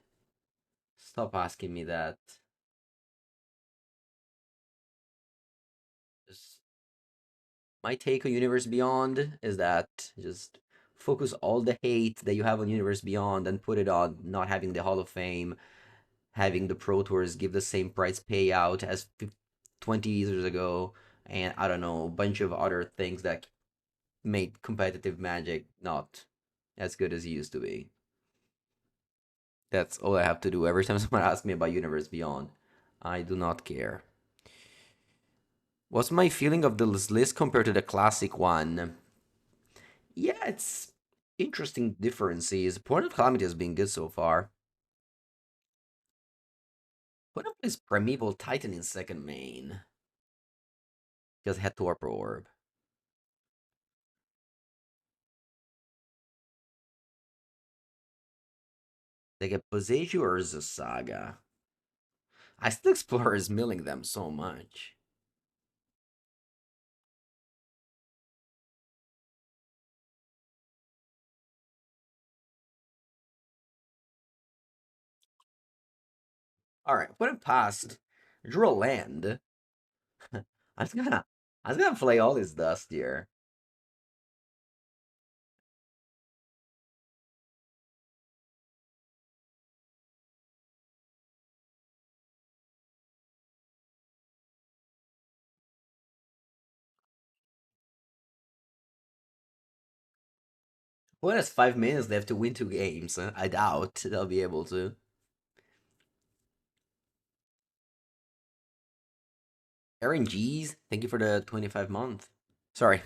Stop asking me that. Just, my take on Universe Beyond is that just focus all the hate that you have on Universe Beyond and put it on not having the Hall of Fame, having the Pro Tours give the same price payout as 20 years ago, and I don't know, a bunch of other things that made competitive Magic not as good as it used to be. That's all I have to do every time someone asks me about Universe Beyond. I do not care. What's my feeling of this list compared to the classic one? Yeah, it's interesting differences. Point of Calamity has been good so far. Point of is Primeval Titan in second main. Because it had Torpor Orb. They get Boseiju or Saga. I still Explorer is milling them so much. Alright, put it past. Drew a land. I was gonna play all this dust here. Well, it's 5 minutes left to win two games. I doubt they'll be able to. Aaron G's, thank you for the 25 month. Sorry,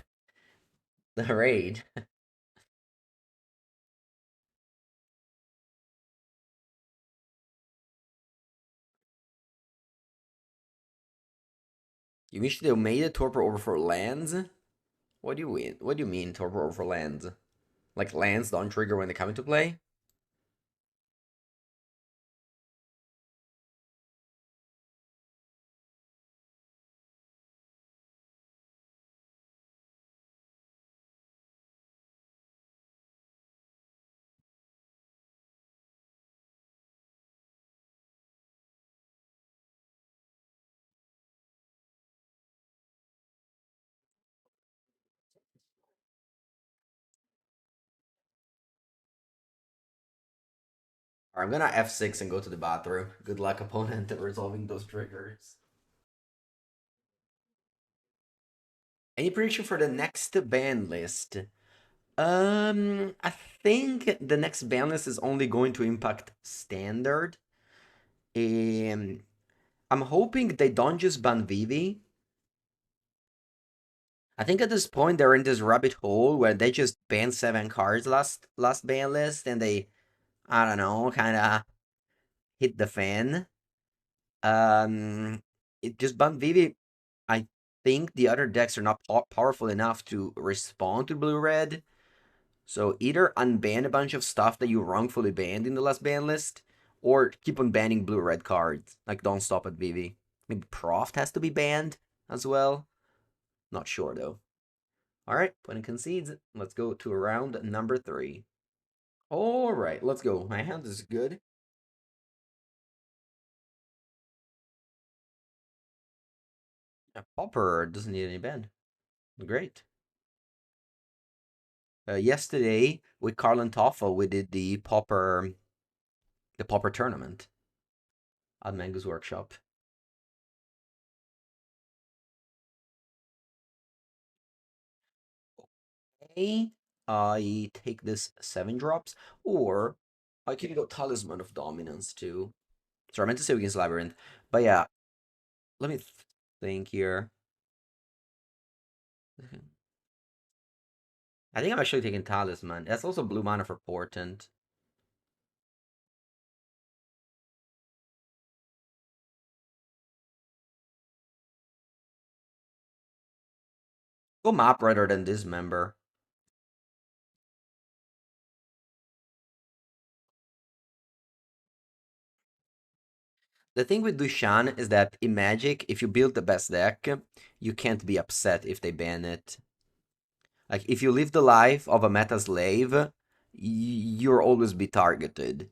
The raid. You wish they made a torpor over for lands? What do you mean? What do you mean torpor over for lands? Like lands don't trigger when they come into play? Alright, I'm gonna F6 and go to the bathroom. Good luck, opponent, at resolving those triggers. Any prediction for the next ban list? I think the next ban list is only going to impact standard. Um, I'm hoping they don't just ban Vivi. I think at this point they're in this rabbit hole where they just banned 7 cards last ban list and they, I don't know, kind of hit the fan. Um, it just banned Vivi. I think the other decks are not powerful enough to respond to blue red. So either unban a bunch of stuff that you wrongfully banned in the last ban list, or keep on banning blue red cards. Like don't stop at Vivi. Maybe Proft has to be banned as well. Not sure though. Alright, opponent concedes. Let's go to round number 3. Alright, let's go. My hand is good. A Popper doesn't need any ban. Great. Yesterday with Carl and Toffel we did the Popper tournament at Mango's workshop. Okay, I take this 7 drops, or I can go Talisman of Dominance too. Sorry, I meant to say against Labyrinth, but yeah, let me think here. I think I'm actually taking Talisman. That's also blue mana for Portent. Go map rather than Dismember. The thing with Dushan is that in Magic, if you build the best deck, you can't be upset if they ban it. Like, if you live the life of a meta slave, you'll always be targeted.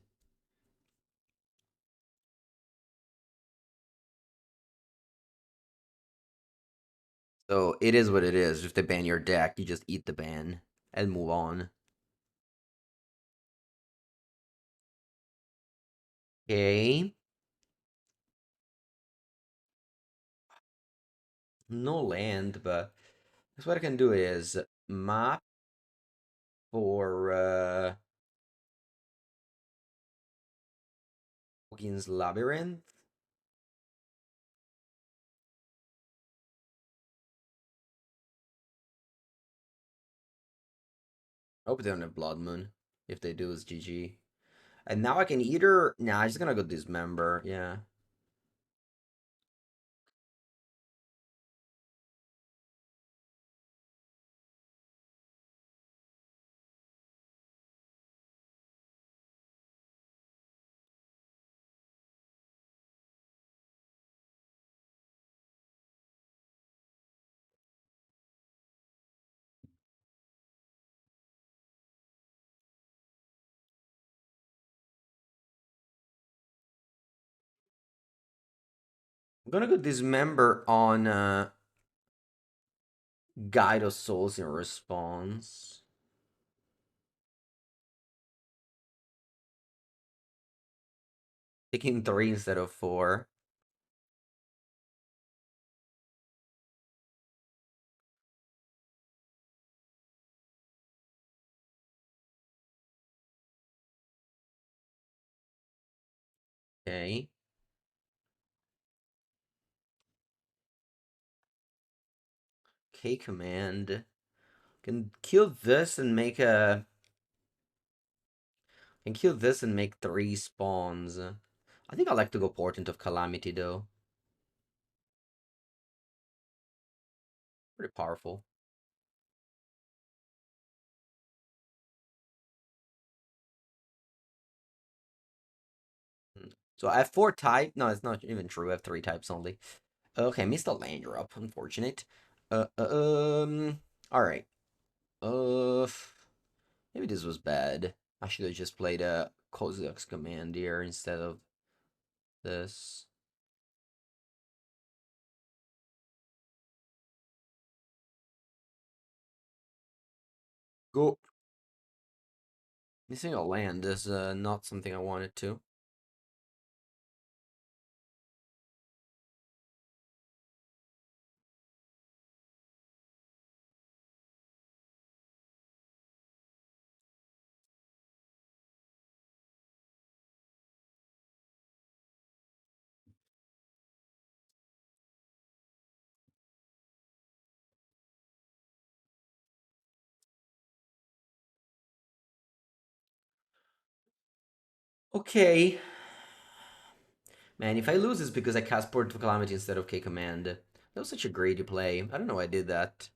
So it is what it is. If they ban your deck, you just eat the ban and move on. Okay. No land, but that's what I can do is map for Hogin's Labyrinth. I hope they don't have Blood Moon. If they do, it's GG. And now I can either... Nah, I'm just gonna go Dismember. Yeah. I'm gonna go Dismember on Guide of Souls in response. Taking 3 instead of 4. Okay. K command. Can kill this and make a. Can kill this and make three spawns. I think I like to go Portent of Calamity though. Pretty powerful. Hmm. So I have four type. No, it's not even true. I have three types only. Okay, missed a land drop. Unfortunate. All right. Uh, maybe this was bad. I should have just played a Kozak's Commandeer instead of this. Go. Missing a land is not something I wanted to. Okay. Man, if I lose, it's because I cast Port of Calamity instead of K Command. That was such a greedy play. I don't know why I did that.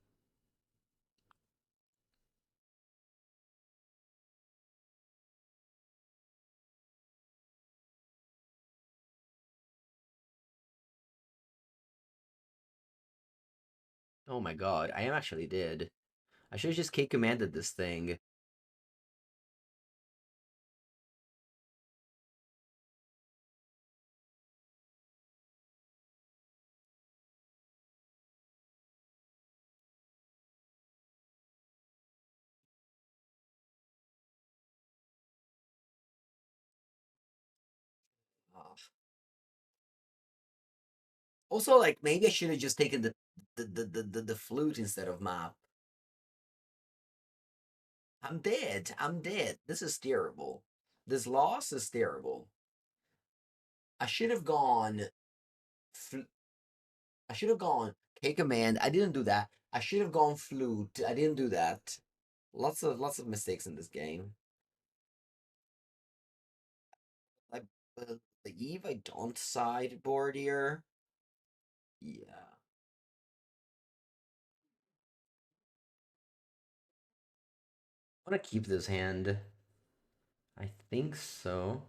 Oh my god, I am actually did. I should have just K commanded this thing. Ah. Also, like maybe I should have just taken the flute instead of map. I'm dead. I'm dead. This is terrible. This loss is terrible. I should have gone. I should have gone K command. I didn't do that. I should have gone flute. I didn't do that. Lots of mistakes in this game. I believe I don't sideboard here. Yeah. I want to keep this hand. I think so.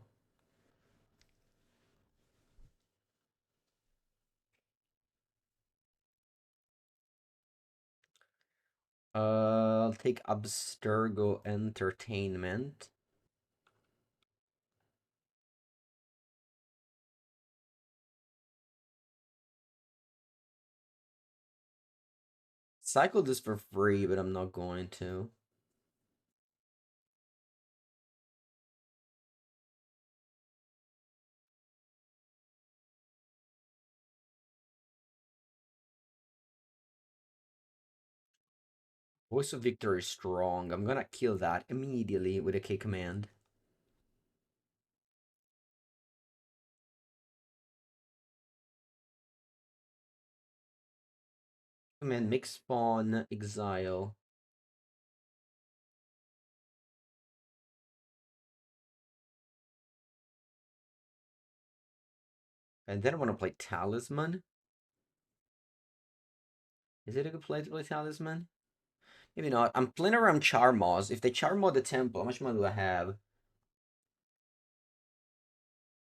I'll take Abstergo Entertainment. Cycle this for free, but I'm not going to. Voice of Victory is strong. I'm gonna kill that immediately with a K command. Command make spawn exile. And then I want to play Talisman. Is it a good play to play Talisman? Maybe not. I'm playing around Charmos. If they Charmo the temple, how much money do I have?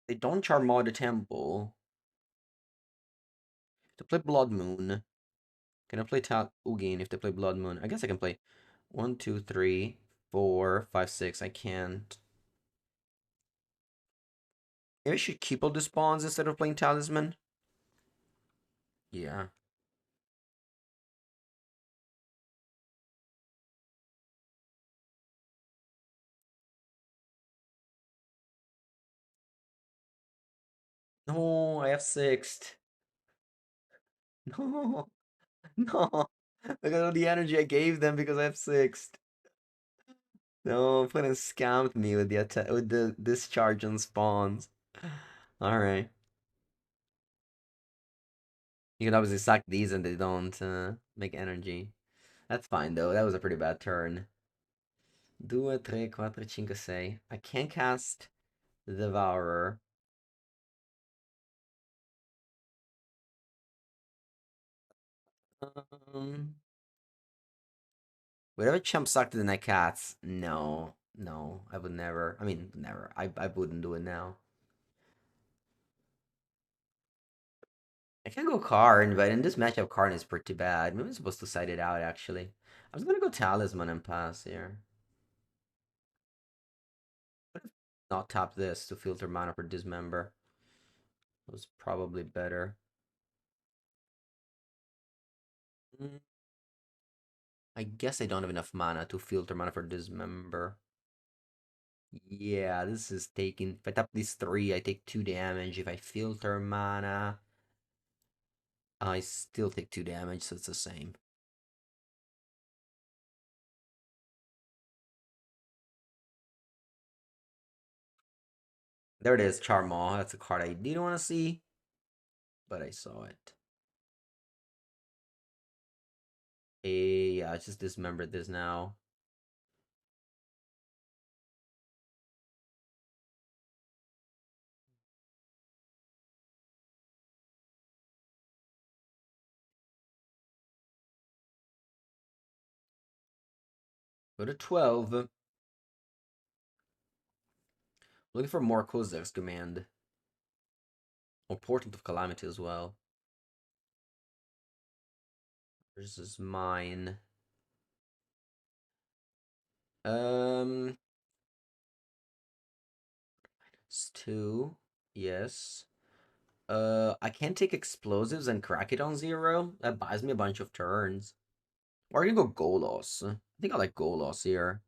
They don't Charmo the temple. To play Blood Moon. Can I play Ugin if they play Blood Moon? I guess I can play 1, 2, 3, 4, 5, 6. I can't. Maybe I should keep all the spawns instead of playing Talisman. Yeah. No, I have sixth. No, no. Look at all the energy I gave them because I have sixth. No, opponent scammed me with the attack with the discharge on spawns. All right. You can obviously sack these and they don't make energy. That's fine though. That was a pretty bad turn. 2, 3, 4, 5, 6. I can't cast the Devourer. Um, would I ever chump suck to the night cats? No, no, I would never. I mean, never. I wouldn't do it now. I can go Karn, but in this matchup, Karn is pretty bad. Maybe I'm supposed to side it out, actually. I was gonna go Talisman and pass here. Not tap this to filter mana for Dismember. Was probably better. Mm, I guess I don't have enough mana to filter mana for Dismember. Yeah, this is taking. If I tap these three, I take 2 damage. If I filter mana, I still take 2 damage, so it's the same. There it is, Charmaw. That's a card I didn't want to see, but I saw it. Hey, yeah, I just dismembered this now. Go to 12. Looking for more Kozak's command. Or Portent of Calamity as well. This is mine. Um, it's 2. Yes. I can take explosives and crack it on 0. That buys me a bunch of turns. Or I can go Golos. I think I like Golos here.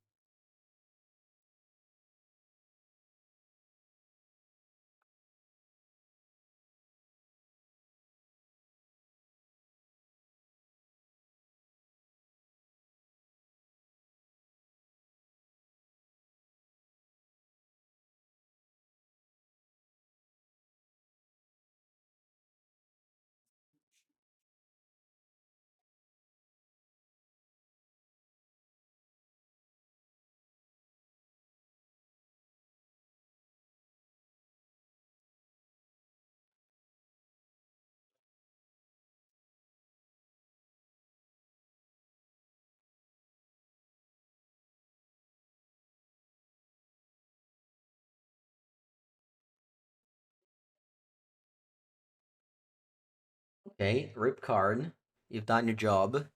Okay, rip card. You've done your job.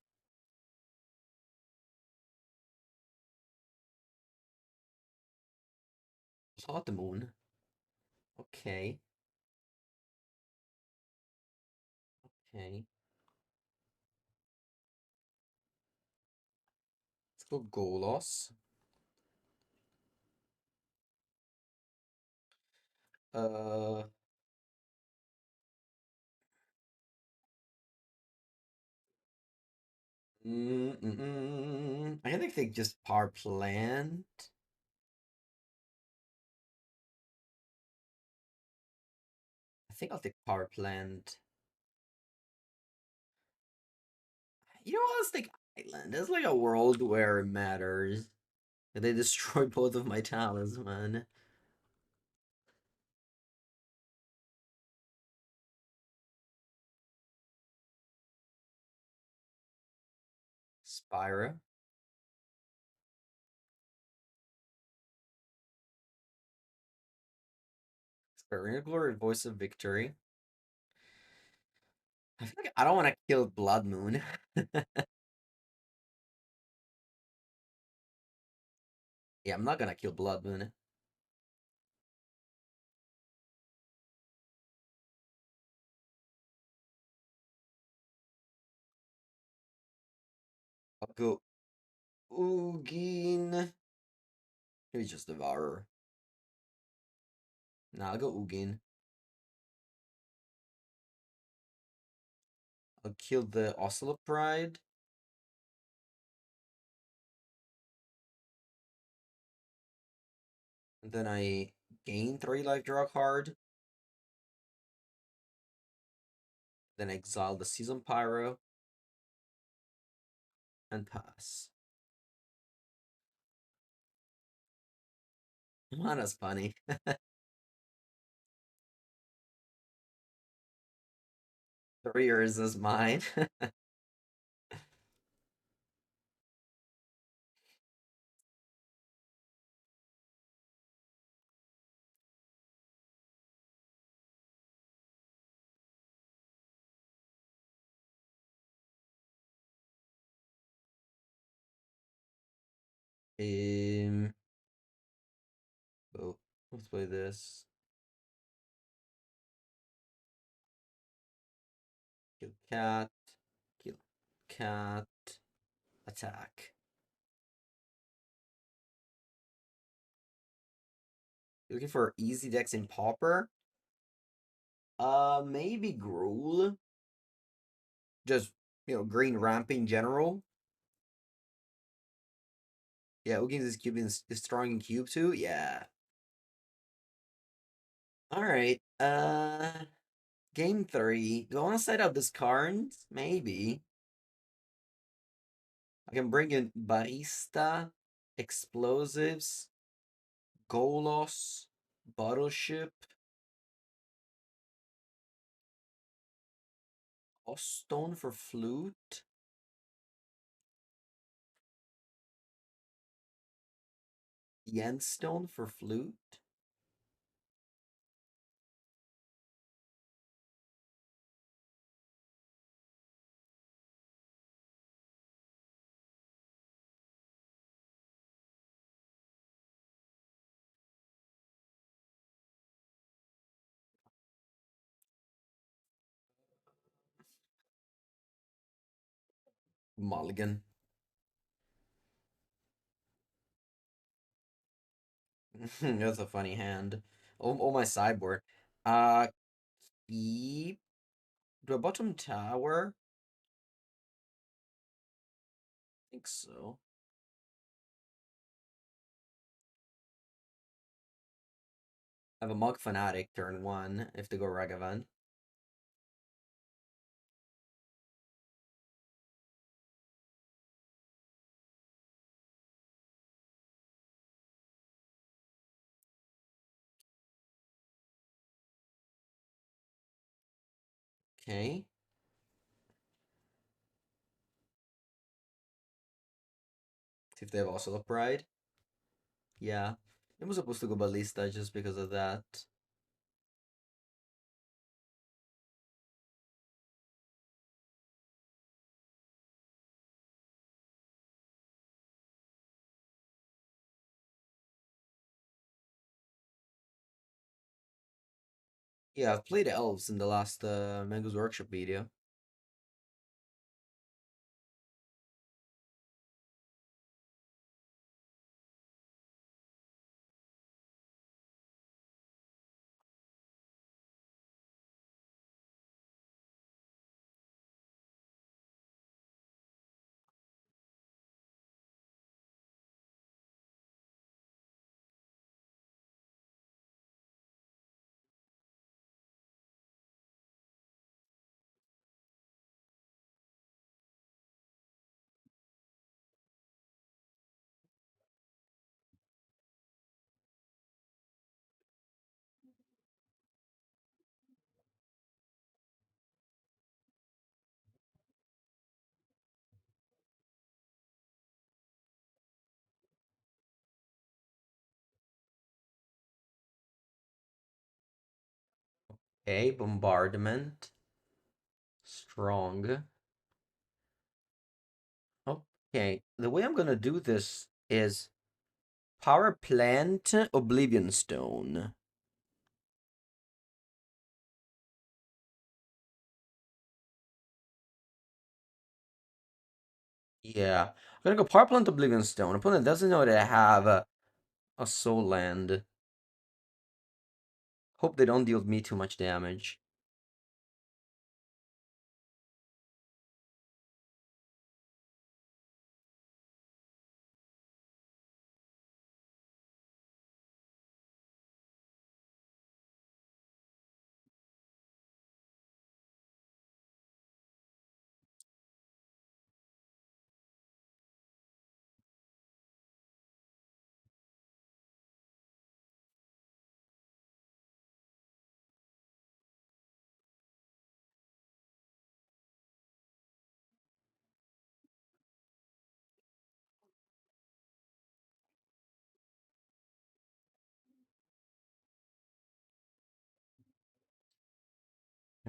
Saw the moon. Okay, okay. Let's go Golos. Uh, I can think just power plant. I think I'll take power plant. You know what? Let's take island. There's like a world where it matters. They destroy both of my talisman. Spyro. Arena Glory, Voice of Victory. I feel like I don't want to kill Blood Moon. Yeah, I'm not gonna kill Blood Moon. I'll go Ugin. Maybe just Devourer. Nah, I'll go Ugin. I'll kill the Ocelot Pride. And then I gain 3 life, draw a card. Then exile the Season Pyro. and pass. That's funny. 3 years is mine. um, oh, let's play this. Kill cat, kill cat, attack. You looking for easy decks in Pauper? Maybe Gruul. Just, green ramp in general. Yeah, Ugins is cube is strong in cube too. Yeah. All right. Game three. Do I want to set up this cards? Maybe. I can bring in Barista, Explosives, Golos, Battleship, Ostone for Flute, Yenstone for Flute. Mulligan. That's a funny hand. Oh, my sideboard. Uh, keep the bottom tower. I think so. I have a Mug Fanatic turn one if they go Ragavan. Okay. See if they have also Pride. Yeah. It was supposed to go Ballista just because of that. Yeah, I've played elves in the last Mango's Workshop video. Okay, Bombardment. Strong. Okay, the way I'm gonna do this is Power Plant Oblivion Stone. Yeah, I'm gonna go Power Plant Oblivion Stone. Opponent doesn't know that I have a Soul Land. Hope they don't deal me too much damage.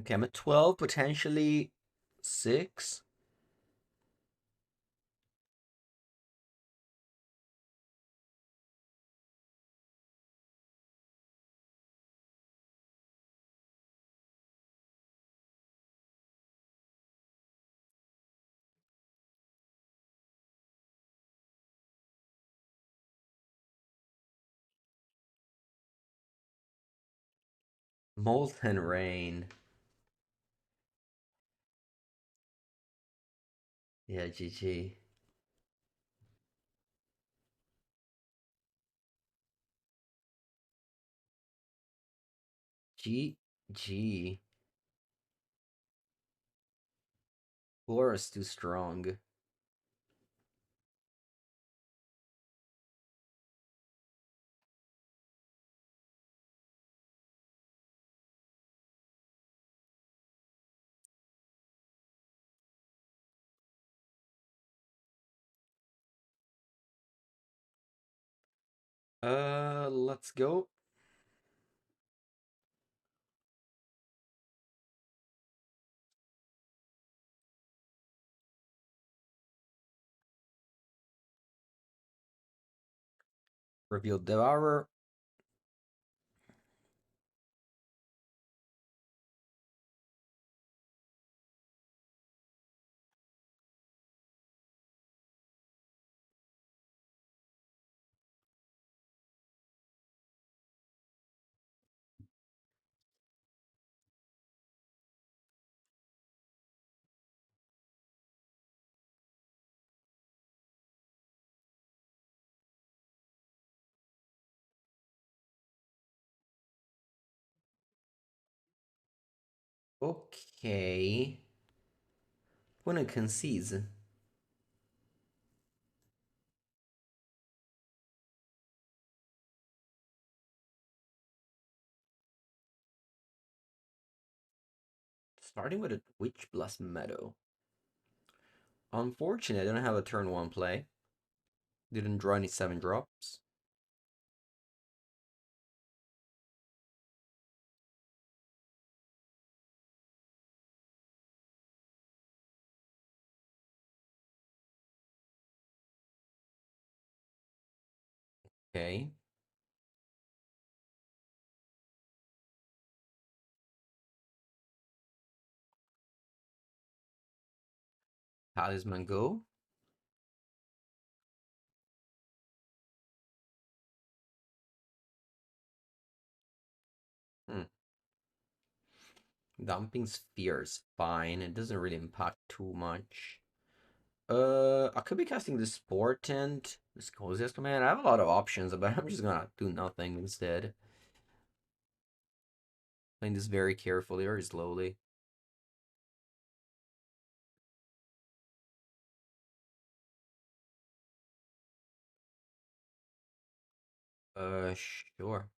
Okay, I'm at 12, potentially 6. Molten Rain. Yeah, GG. GG. Boros too strong. Let's go. Reveal Devourer. Okay. Opponent concedes. Starting with a Witch Blast Meadow. Unfortunately, I didn't have a turn 1 play. Didn't draw any 7 drops. Okay. Talisman go. Hmm. Dumping Sphere is fine. It doesn't really impact too much. I could be casting this Portent, this Coziest Command. I have a lot of options, but I'm just gonna do nothing instead. Playing this very carefully, very slowly. Sure.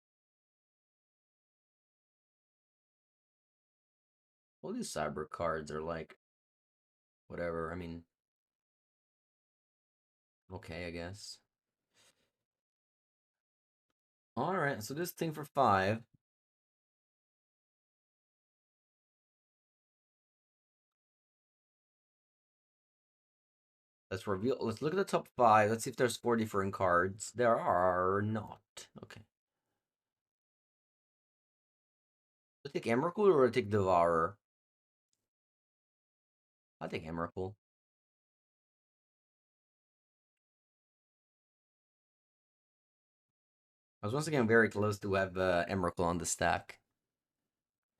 All these cyber cards are like, whatever. I mean, okay, I guess. Alright, so this thing for 5. Let's reveal. Let's look at the top 5. Let's see if there's 4 different cards. There are not. Okay. I take Emrakul or I take Devourer? I take Emrakul. I was once again very close to have Emrakul on the stack.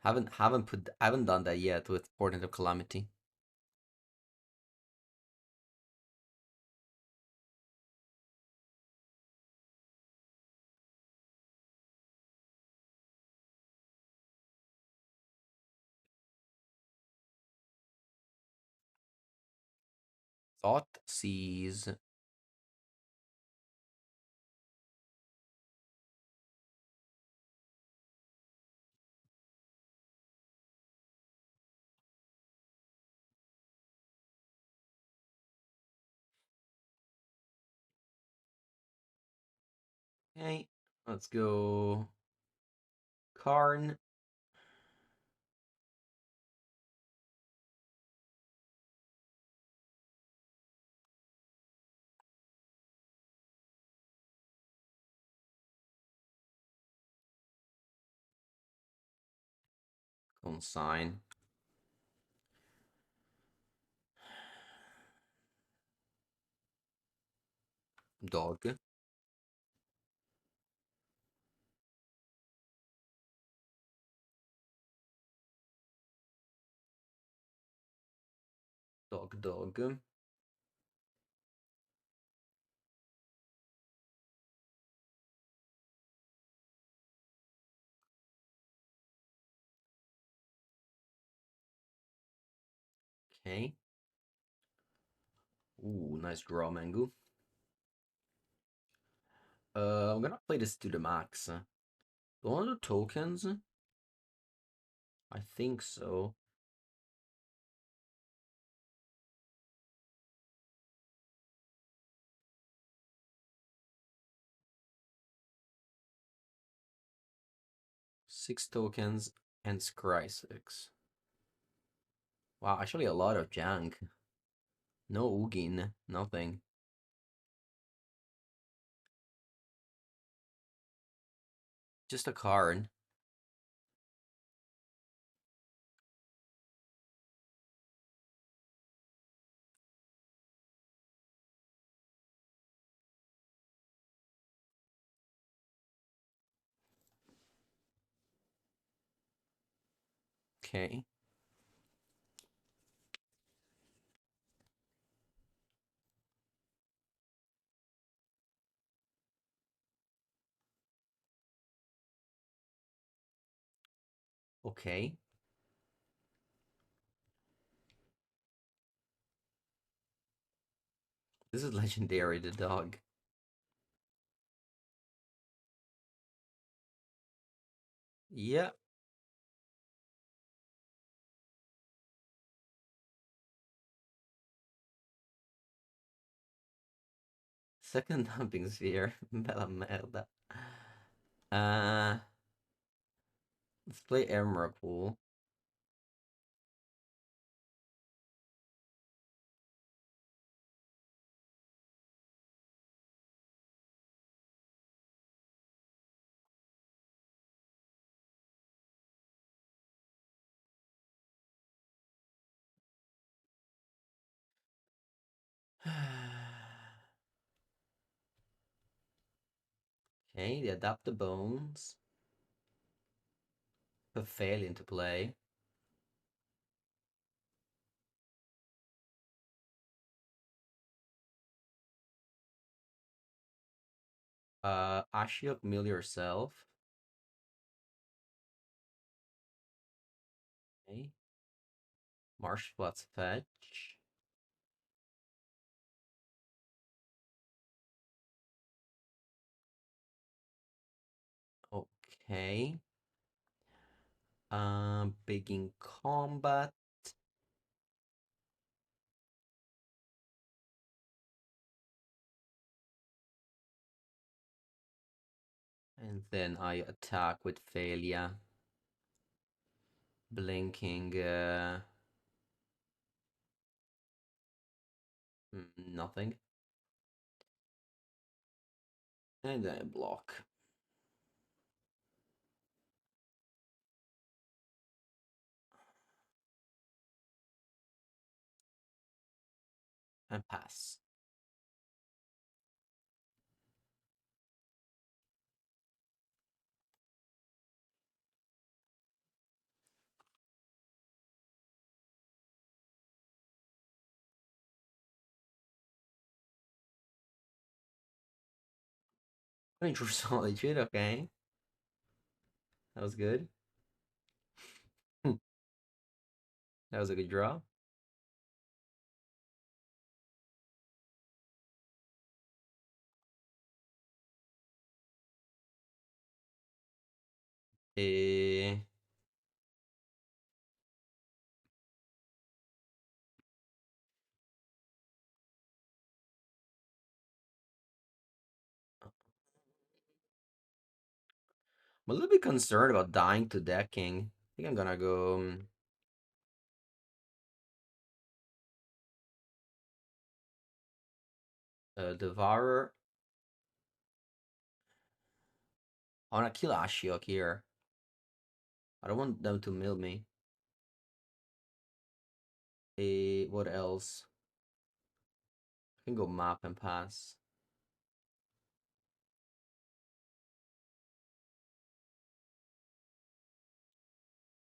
Haven't done that yet with Portent of Calamity. Thought Seize. Okay, let's go. Karn. Consign. Dog. Dog, dog. Okay. Ooh, nice draw, Mango. I'm gonna play this to the max. Do I want to do tokens? I think so. Six tokens and Scry 6. Wow, actually a lot of junk. No Ugin, nothing. Just a card. Okay. Okay. This is legendary, the dog. Yeah. Second dumping sphere. Bella merda. Uh, let's play Emerald Pool. Okay, they adapt the bones. Put fail into play. Ashiok, mill yourself. Okay. Marsh Floods fetch. Okay. Begin combat. And then I attack with failure. Blinking, nothing. And then I block. And pass. True Solitude, okay. That was good. That was a good draw. Eh, I'm a little bit concerned about dying to decking. I think I'm gonna go Devourer. I wanna kill Ashiok here. I don't want them to mill me. What else? I can go map and pass.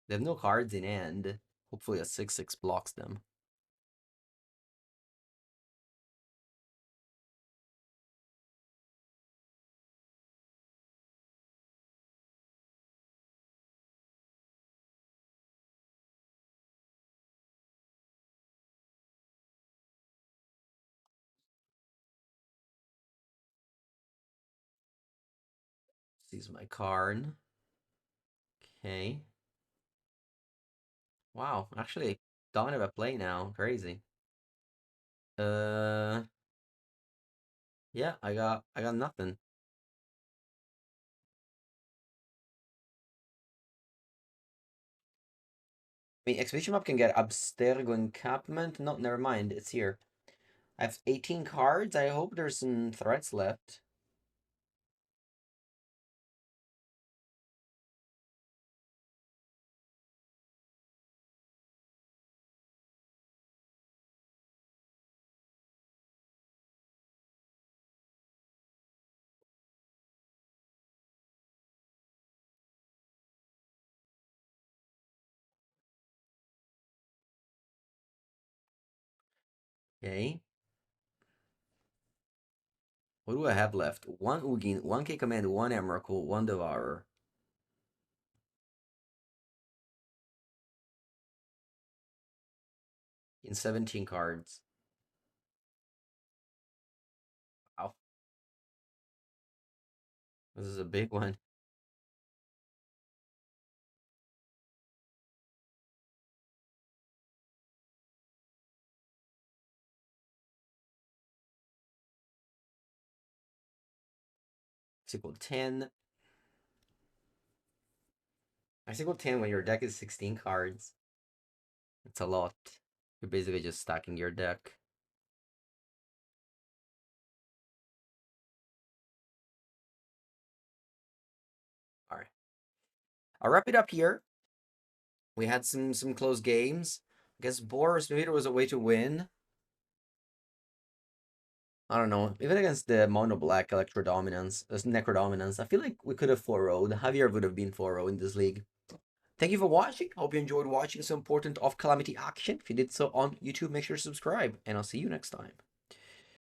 They have no cards in hand. Hopefully a 6/6 blocks them. This is my card. Okay. Wow, actually, dominant by play now. Crazy. Uh, yeah, I got nothing. I mean, Expedition Map can get Abstergo Encampment. No, never mind. It's here. I have 18 cards. I hope there's some threats left. Okay. What do I have left? One Ugin, one K Command, one Emrakul, one Devourer. In 17 cards. Wow. This is a big one. X equal 10. X equal 10 when your deck is 16 cards. It's a lot. You're basically just stacking your deck. Alright. I'll wrap it up here. We had some close games. I guess Boros, maybe there was a way to win. I don't know. Even against the mono black Electro Dominance, Necro Dominance, I feel like we could have 4-0'd. Javier would have been 4-0 in this league. Thank you for watching. Hope you enjoyed watching some important off calamity action. If you did so on YouTube, make sure to subscribe, and I'll see you next time.